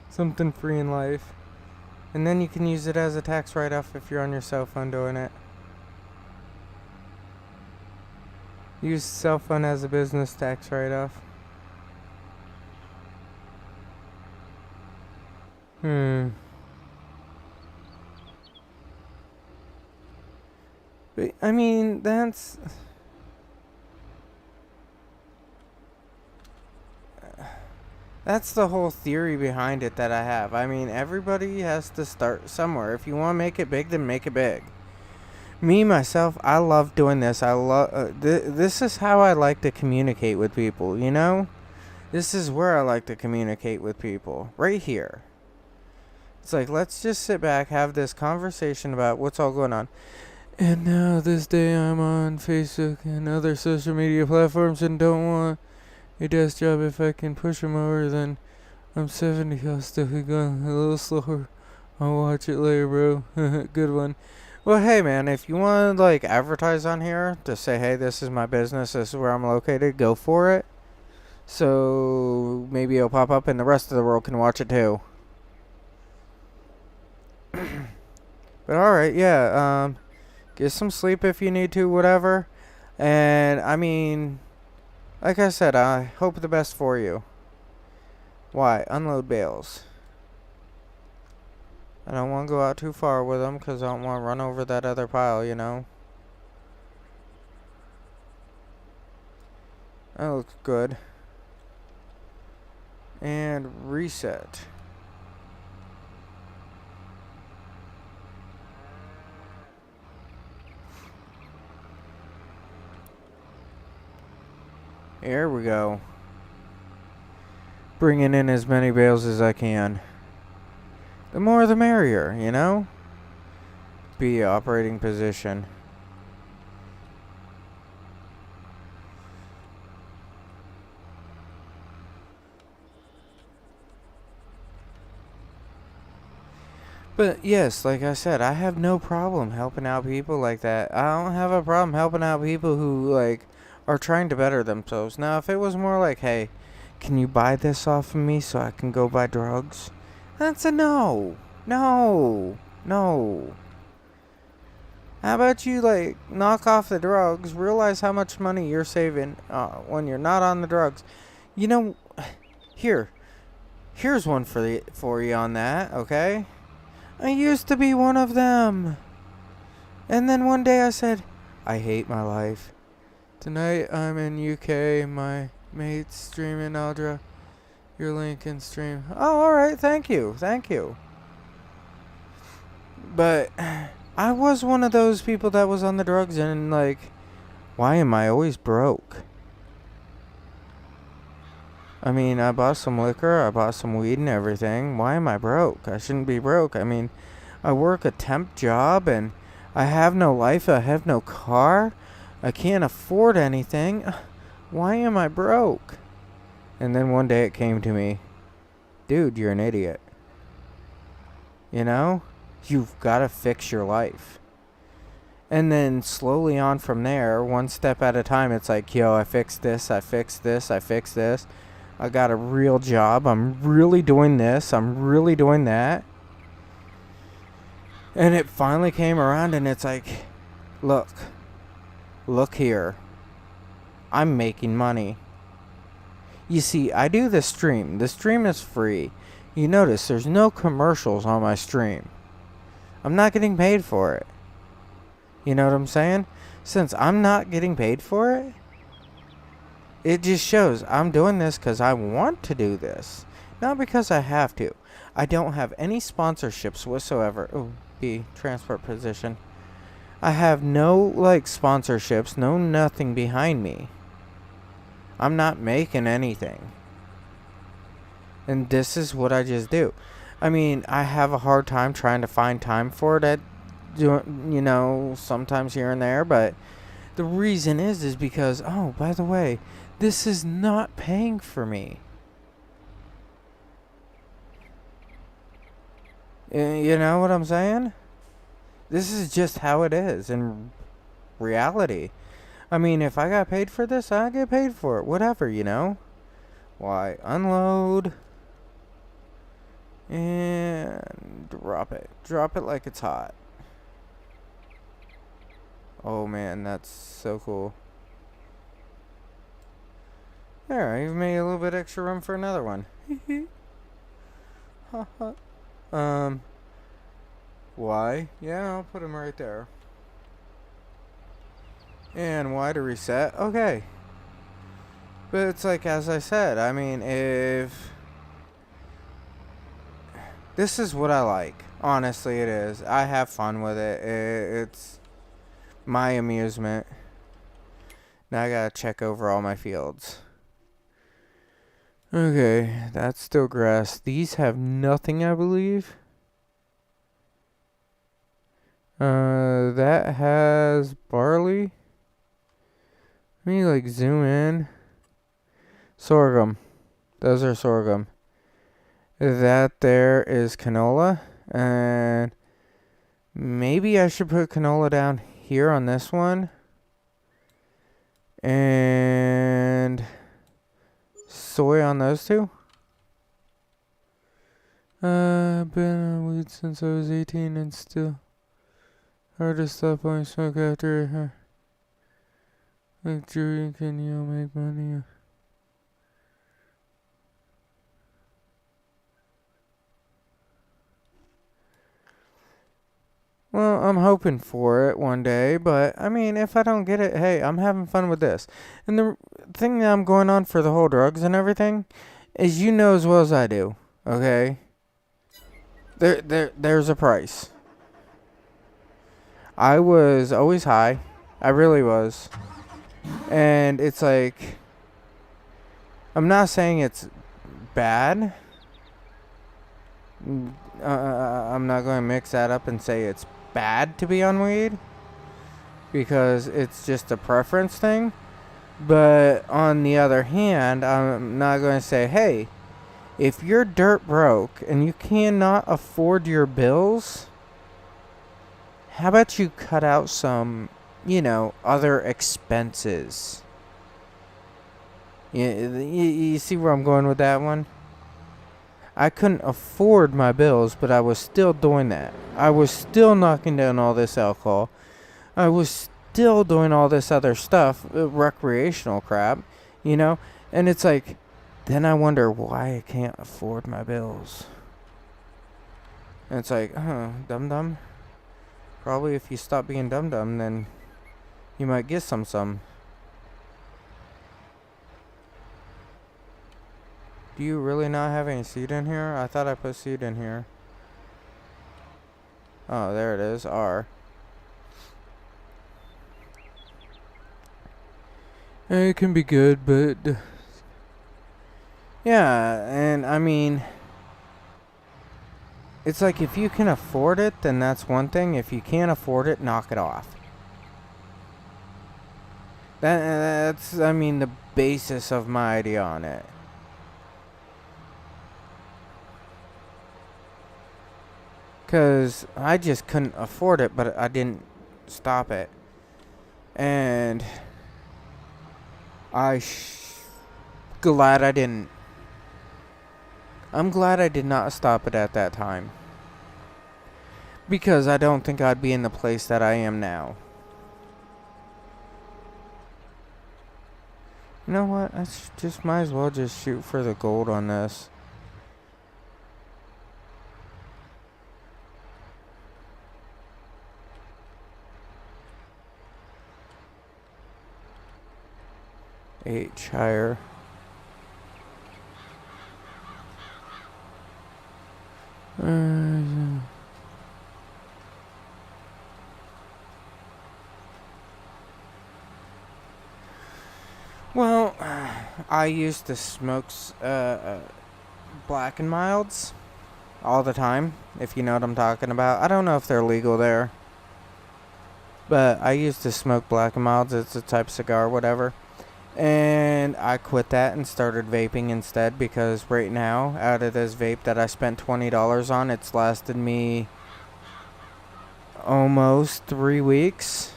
Something free in life. And then you can use it as a tax write-off if you're on your cell phone doing it. Use cell phone as a business tax write-off. But, I mean, that's the whole theory behind it that I have. I mean, everybody has to start somewhere. If you want to make it big, then make it big. Me, myself, I love doing this. I love this is how I like to communicate with people, you know? This is where I like to communicate with people. Right here. It's like, let's just sit back, have this conversation about what's all going on. And now, this day, I'm on Facebook and other social media platforms and don't want a desk job. If I can push them over, then I'm 70. I'll still be going a little slower. I'll watch it later, bro. Good one. Well, hey, man, if you want to, advertise on here to say, hey, this is my business, this is where I'm located, go for it. So, maybe it'll pop up and the rest of the world can watch it, too. But, alright, yeah, get some sleep if you need to, whatever. And, I mean, like I said, I hope the best for you. Why? Unload bales. I don't want to go out too far with them because I don't want to run over that other pile, you know. That looks good. And reset. Here we go. Bringing in as many bales as I can. The more the merrier, you know? Be operating position. But yes, like I said, I have no problem helping out people like that. I don't have a problem helping out people who are trying to better themselves. Now, if it was more like, hey, can you buy this off of me so I can go buy drugs? That's a no. No. No. How about you, knock off the drugs, realize how much money you're saving when you're not on the drugs. You know, here's one for you on that, okay? I used to be one of them. And then one day I said, I hate my life. Tonight I'm in UK, my mate's streaming Aldra. Your link and stream. Oh, alright, thank you. But I was one of those people that was on the drugs and why am I always broke? I mean, I bought some liquor, I bought some weed and everything. Why am I broke? I shouldn't be broke. I mean, I work a temp job and I have no life, I have no car. I can't afford anything. Why am I broke? And then one day it came to me. Dude, you're an idiot. You know? You've got to fix your life. And then slowly on from there, one step at a time, it's like, yo, I fixed this, I fixed this, I fixed this. I got a real job. I'm really doing this. I'm really doing that. And it finally came around and it's like, look here. I'm making money. You see, I do the stream. The stream is free. You notice there's no commercials on my stream. I'm not getting paid for it. You know what I'm saying? Since I'm not getting paid for it, it just shows I'm doing this because I want to do this. Not because I have to. I don't have any sponsorships whatsoever. Oh, B, transport position. I have no, like, sponsorships, no nothing behind me. I'm not making anything. And this is what I just do. I mean, I have a hard time trying to find time for it, you know, sometimes here and there. But the reason is because, oh, by the way, this is not paying for me. You know what I'm saying? This is just how it is in reality. I mean, if I got paid for this, I get paid for it. Whatever, you know? Why, unload. And drop it. Drop it like it's hot. Oh, man, that's so cool. There, you've made a little bit extra room for another one. Why? Yeah, I'll put him right there. And why to reset? Okay. But it's like, as I said, I mean, if... This is what I like. Honestly, it is. I have fun with it. It's my amusement. Now I gotta check over all my fields. Okay, that's still grass. These have nothing, I believe. That has barley. Let me, like, zoom in. Sorghum. Those are sorghum. That there is canola. And maybe I should put canola down here on this one. And soy on those two. I've been on weed since I was 18 and still hard to stop blowing smoke after like drinking, you'll make money. Well, I'm hoping for it one day, but I mean, if I don't get it, hey, I'm having fun with this. And the thing that I'm going on for the whole drugs and everything is, you know as well as I do, okay? There's a price. I was always high. I really was. And it's like, I'm not saying it's bad. I'm not going to mix that up and say it's bad to be on weed, because it's just a preference thing. But on the other hand, I'm not going to say, hey, if you're dirt broke and you cannot afford your bills, how about you cut out some, you know, other expenses? You see where I'm going with that one? I couldn't afford my bills, but I was still doing that. I was still knocking down all this alcohol. I was still doing all this other stuff, recreational crap, you know? And it's like, then I wonder why I can't afford my bills. And it's like, dum-dum. Probably if you stop being dum-dum, then you might get some. Do you really not have any seed in here? I thought I put seed in here. Oh, there it is. R. It can be good, but... Yeah, and I mean... It's like, if you can afford it, then that's one thing. If you can't afford it, knock it off. That's, I mean, the basis of my idea on it. Because I just couldn't afford it, but I didn't stop it. And glad I didn't. I'm glad I did not stop it at that time. Because I don't think I'd be in the place that I am now. You know what? I just might as well just shoot for the gold on this. H higher. Well, I used to smoke Black and Milds all the time, if you know what I'm talking about. I don't know if they're legal there, but I used to smoke Black and Milds. It's a type of cigar, whatever. And I quit that and started vaping instead, because right now, out of this vape that I spent $20 on, it's lasted me almost 3 weeks.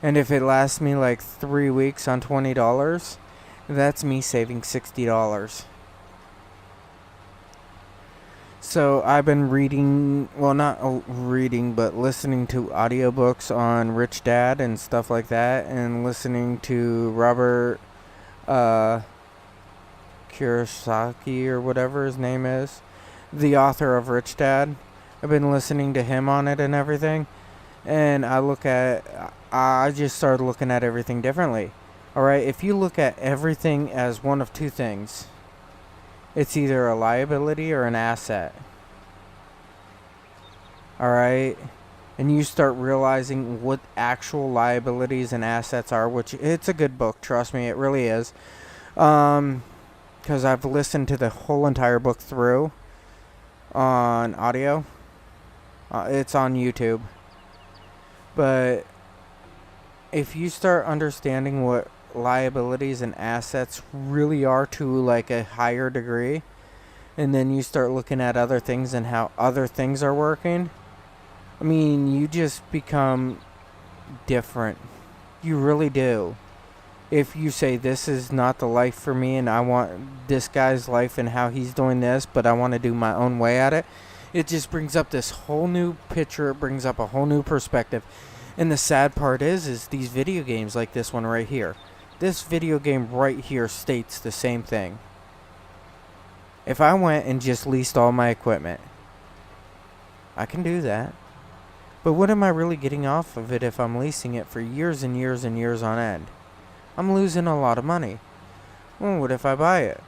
And if it lasts me like 3 weeks on $20, that's me saving $60. So I've been reading, well, not reading, but listening to audiobooks on Rich Dad and stuff like that, and listening to Robert Kiyosaki or whatever his name is, the author of Rich Dad. I've been listening to him on it and everything, and I just started looking at everything differently. Alright, if you look at everything as one of two things, it's either a liability or an asset. Alright? And you start realizing what actual liabilities and assets are, which it's a good book, trust me, it really is. Because I've listened to the whole entire book through on audio. It's on YouTube. But if you start understanding what liabilities and assets really are to like a higher degree, and then you start looking at other things and how other things are working, I mean, you just become different. You really do. If you say, this is not the life for me and I want this guy's life and how he's doing this, but I want to do my own way at it, it just brings up this whole new picture. It brings up a whole new perspective. And the sad part is these video games like this one right here. This video game right here states the same thing. If I went and just leased all my equipment, I can do that. But what am I really getting off of it if I'm leasing it for years and years and years on end? I'm losing a lot of money. Well, what if I buy it?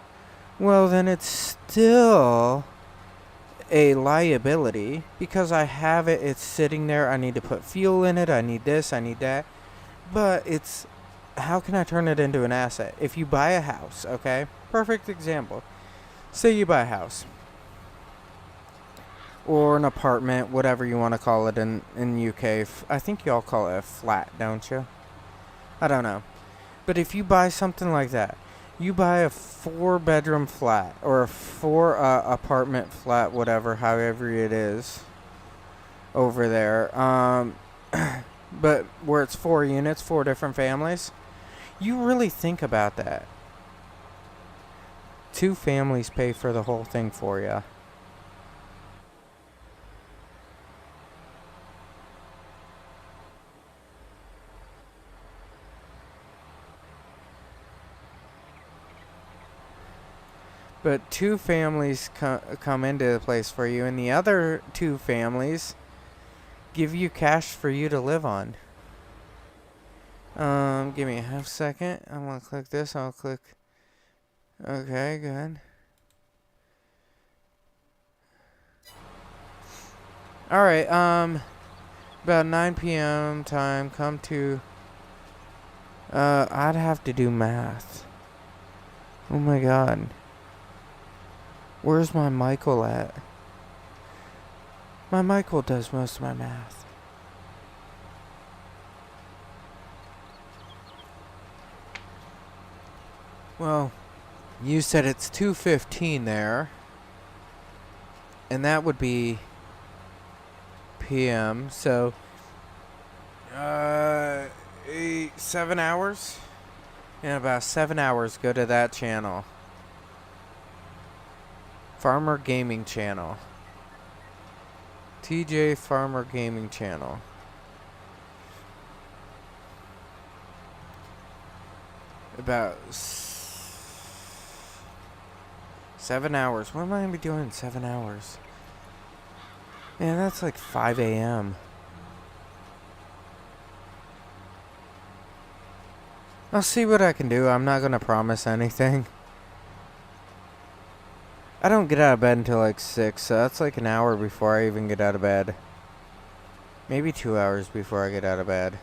Well, then it's still a liability because I have it, it's sitting there, I need to put fuel in it, I need this, I need that. But it's, how can I turn it into an asset? If you buy a house, okay? Perfect example. Say you buy a house. Or an apartment, whatever you want to call it in UK. I think y'all call it a flat, don't you? I don't know. But if you buy something like that, you buy a 4-bedroom flat or a 4 apartment flat, whatever, however it is over there. But where it's 4 units, 4 different families, you really think about that. 2 families pay for the whole thing for you. But 2 families come into the place for you, and the other 2 families give you cash for you to live on. Give me a half second. I'm gonna click this. I'll click. Okay, good. Alright, about 9 p.m. time, come to, I'd have to do math. Oh my god. Where's my Michael at? My Michael does most of my math. Well, you said it's 2:15 there. And that would be PM. So, 7 hours? In about 7 hours, go to that channel. Farmer Gaming Channel. TJ Farmer Gaming Channel. About 7 hours. What am I going to be doing in 7 hours? Man, that's like 5 a.m. I'll see what I can do. I'm not going to promise anything. I don't get out of bed until like 6, so that's like an hour before I even get out of bed. Maybe 2 hours before I get out of bed.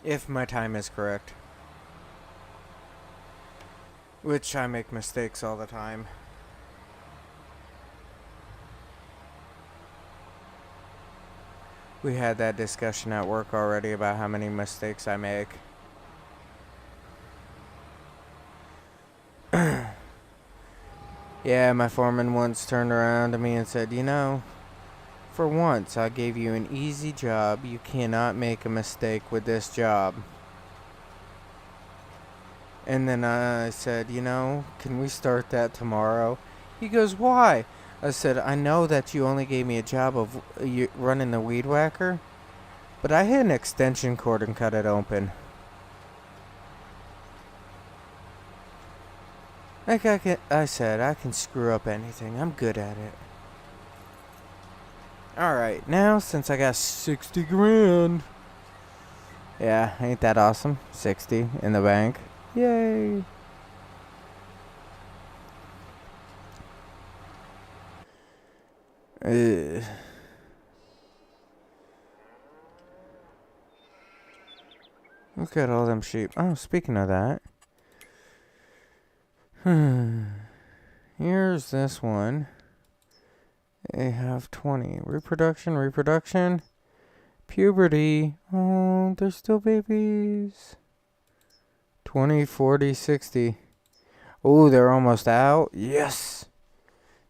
If my time is correct. Which I make mistakes all the time. We had that discussion at work already about how many mistakes I make. Yeah, my foreman once turned around to me and said, you know, for once I gave you an easy job. You cannot make a mistake with this job. And then I said, you know, can we start that tomorrow? He goes, why? I said, I know that you only gave me a job of running the weed whacker, but I hit an extension cord and cut it open. Like I said, I can screw up anything. I'm good at it. Alright, now since I got 60 grand. Yeah, ain't that awesome? 60 in the bank. Yay. Look at all them sheep. Oh, speaking of that. Here's this one. They have 20. Reproduction. Puberty. Oh, they're still babies. 20, 40, 60. Oh, they're almost out. Yes.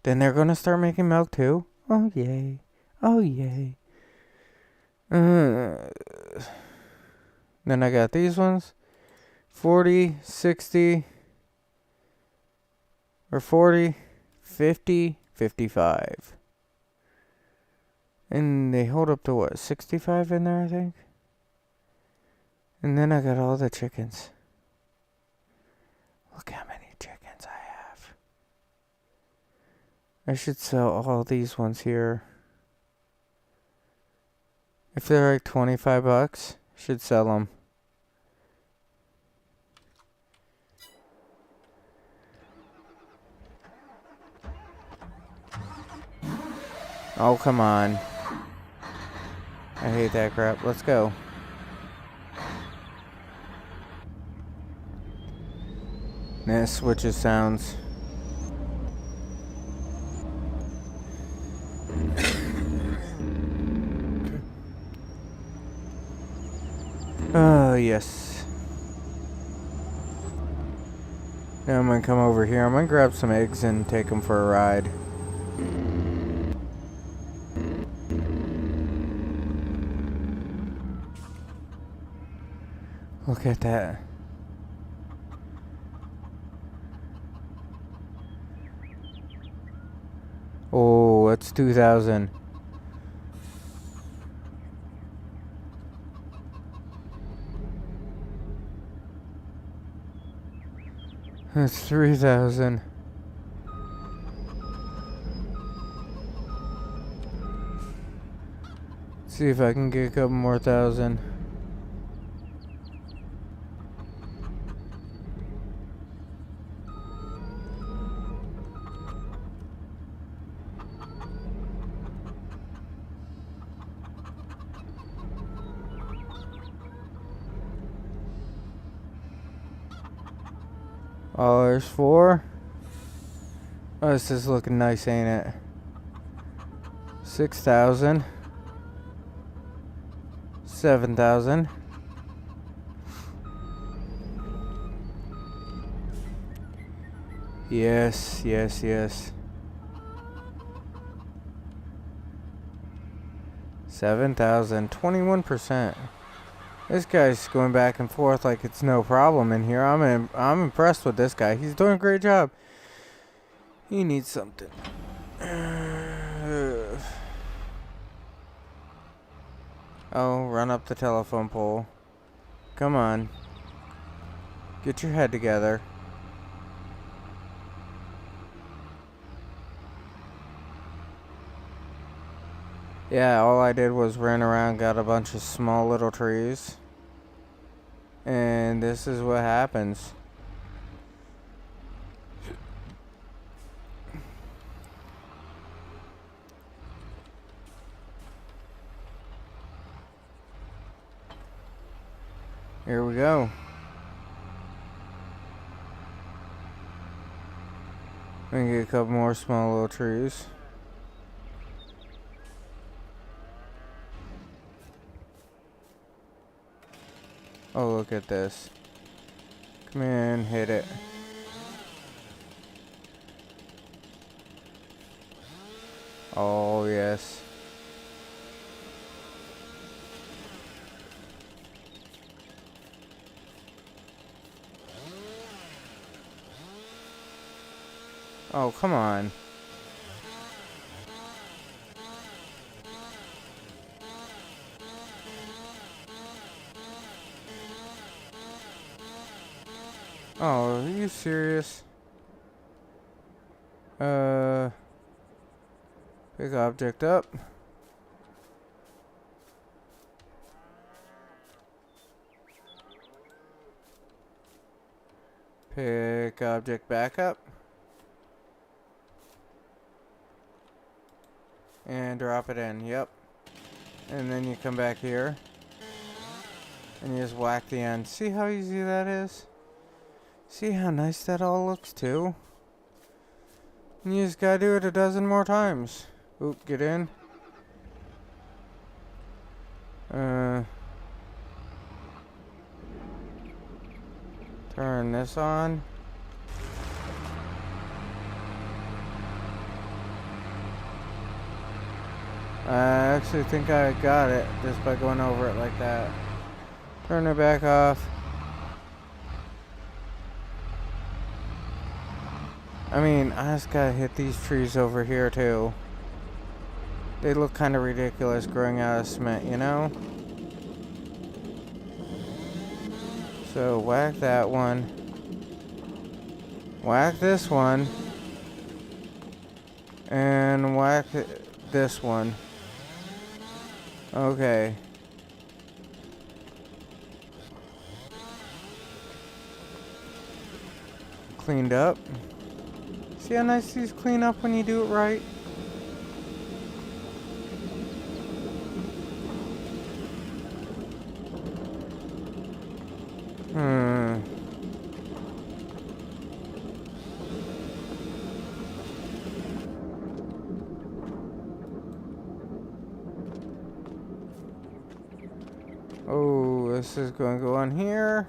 Then they're going to start making milk too. Oh, yay. Oh, yay. Then I got these ones. 40, 60. Or 40, 50, 55. And they hold up to what, 65 in there, I think? And then I got all the chickens. Look how many chickens I have. I should sell all these ones here. If they're like 25 bucks, should sell them. Oh, come on. I hate that crap. Let's go. Nah, switches sounds. Oh, yes. Now I'm gonna come over here. I'm gonna grab some eggs and take them for a ride. Look at that. Oh, that's 2,000. That's 3,000. See if I can get a couple more thousand. Oh, there's 4. Oh, this is looking nice, ain't it? 6,000. 7,000. Yes, yes, yes. 7,000, 21%. This guy's going back and forth like it's no problem in here. I'm impressed with this guy. He's doing a great job. He needs something. Oh, run up the telephone pole. Come on. Get your head together. Yeah, all I did was ran around, got a bunch of small little trees. And this is what happens. Here we go. We can get a couple more small little trees. Oh, look at this. Come in, hit it. Oh, yes. Oh, come on. Oh, are you serious? Pick object up. Pick object back up. And drop it in, yep. And then you come back here. And you just whack the end. See how easy that is? See how nice that all looks too? And you just gotta do it a dozen more times. Oop, get in. Turn this on. I actually think I got it just by going over it like that. Turn it back off. I mean, I just gotta hit these trees over here too. They look kind of ridiculous growing out of cement, you know? So whack that one. Whack this one. And whack this one. Okay. Cleaned up. See how nice these clean up when you do it right? Oh, this is going to go on here.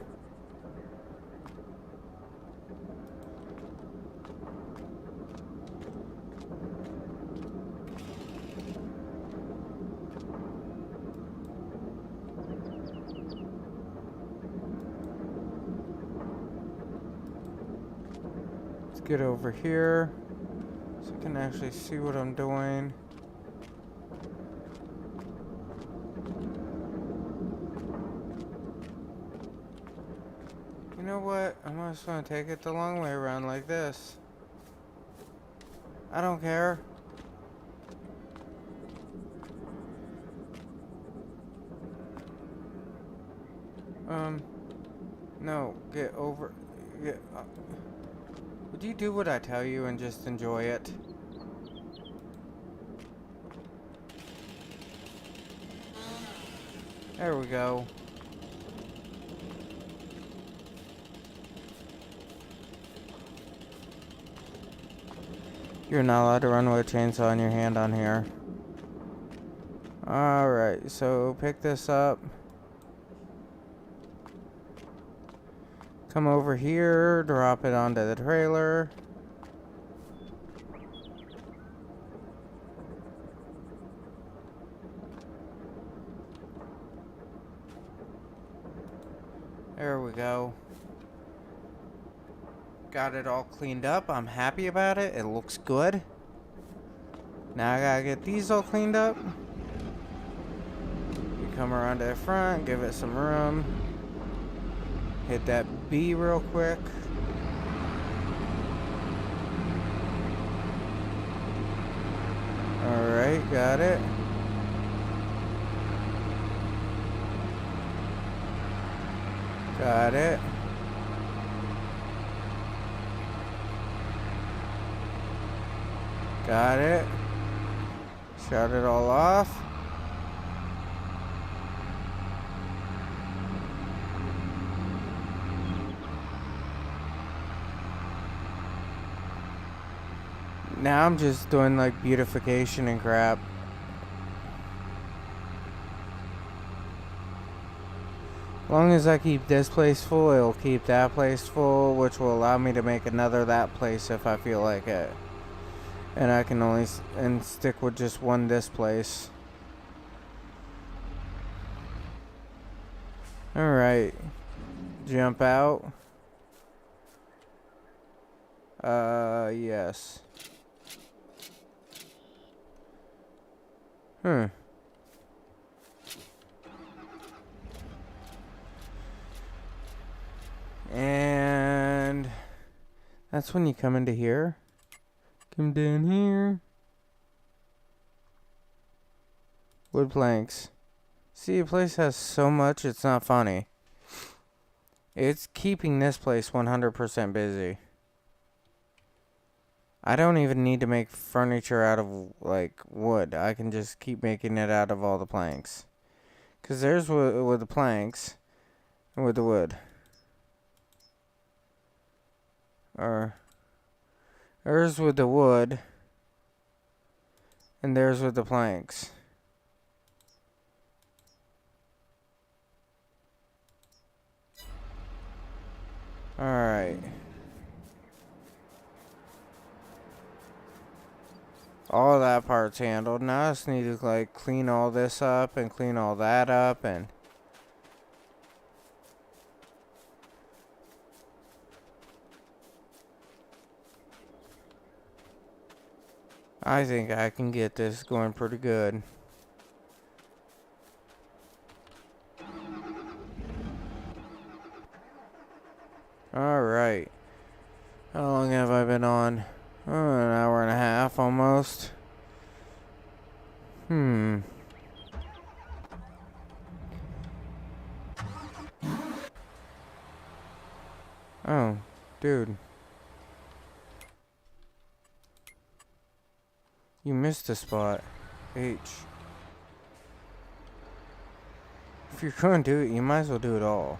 Let's get over here so I can actually see what I'm doing. You know what? I'm just gonna take it the long way around like this. I don't care. No, get over. Would you do what I tell you and just enjoy it? There we go. You're not allowed to run with a chainsaw in your hand on here. Alright, so pick this up. Come over here, drop it onto the trailer. There we go. Got it all cleaned up. I'm happy about it. It looks good. Now I gotta get these all cleaned up. You come around to the front, give it some room. Hit that B real quick. Alright, got it. Got it. Got it. Shut it all off. Now I'm just doing like beautification and crap. As long as I keep this place full, it'll keep that place full, which will allow me to make another that place if I feel like it. And I can only stick with just one this place. Alright. Jump out. Yes. And that's when you come into here. Come down here. Wood planks. See, a place has so much, it's not funny. It's keeping this place 100% busy. I don't even need to make furniture out of, like, wood. I can just keep making it out of all the planks. Because there's with the planks and with the wood. Or there's with the wood and there's with the planks. Alright. All that part's handled. Now I just need to like clean all this up and clean all that up and I think I can get this going pretty good. Alright. How long have I been on? Oh, an hour and a half almost. Oh, dude. You missed a spot. H. If you're going to do it, you might as well do it all.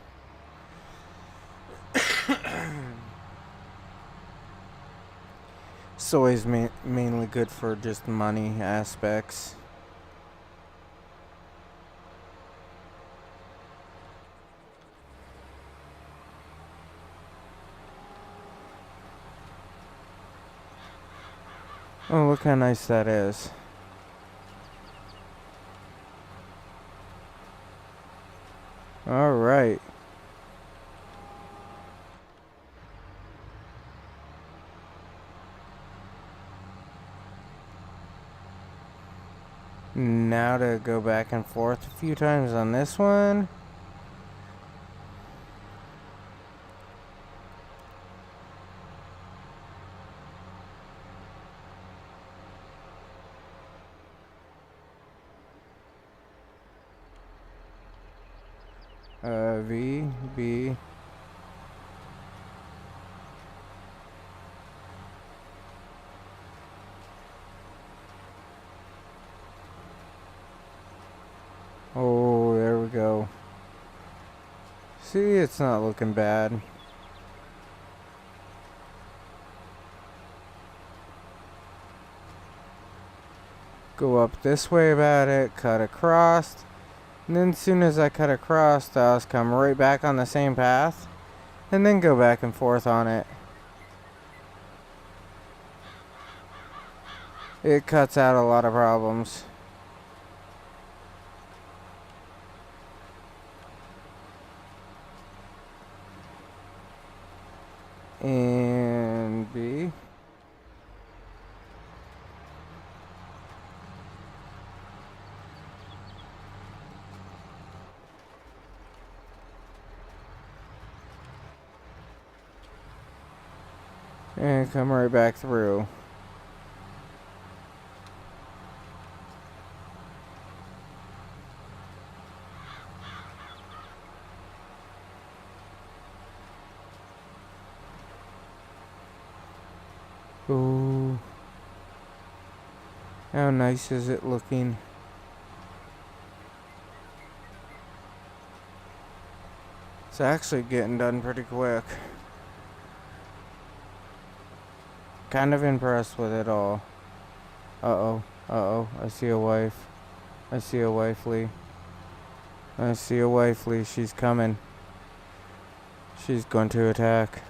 It's always mainly good for just money aspects. Oh, look how nice that is. Alright. Now to go back and forth a few times on this one. V, B. Oh, there we go. See, it's not looking bad. Go up this way about it, cut across. And then as soon as I cut across, I'll just come right back on the same path. And then go back and forth on it. It cuts out a lot of problems. And B. And come right back through. Ooh. How nice is it looking? It's actually getting done pretty quick. Kind of impressed with it all. Uh-oh. Uh-oh. I see a wife. I see a wifely. I see a wifely. She's coming. She's going to attack.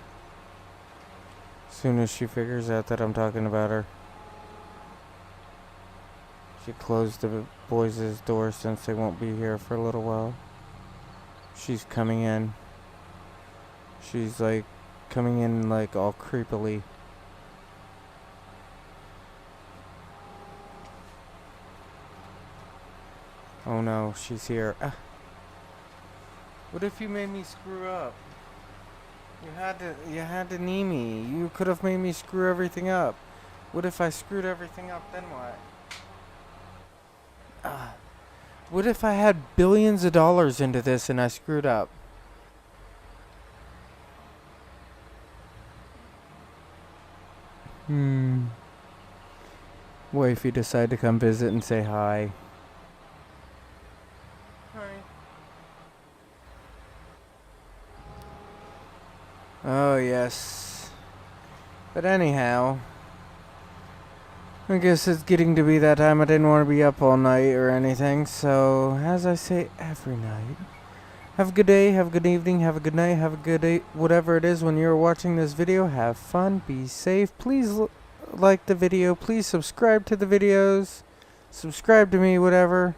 As soon as she figures out that I'm talking about her. She closed the boys' door since they won't be here for a little while. She's coming in. She's like coming in like all creepily. Oh no, she's here. Ah. What if you made me screw up? You had to knee me. You could have made me screw everything up. What if I screwed everything up, then what? Ah. What if I had billions of dollars into this and I screwed up? What if you decide to come visit and say hi? Oh, yes. But anyhow, I guess it's getting to be that time. I didn't want to be up all night or anything. So, as I say every night, have a good day, have a good evening, have a good night, have a good day, whatever it is when you're watching this video. Have fun, be safe. Please like the video. Please subscribe to the videos. Subscribe to me, whatever.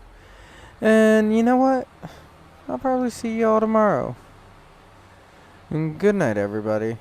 And you know what? I'll probably see y'all tomorrow. And good night, everybody.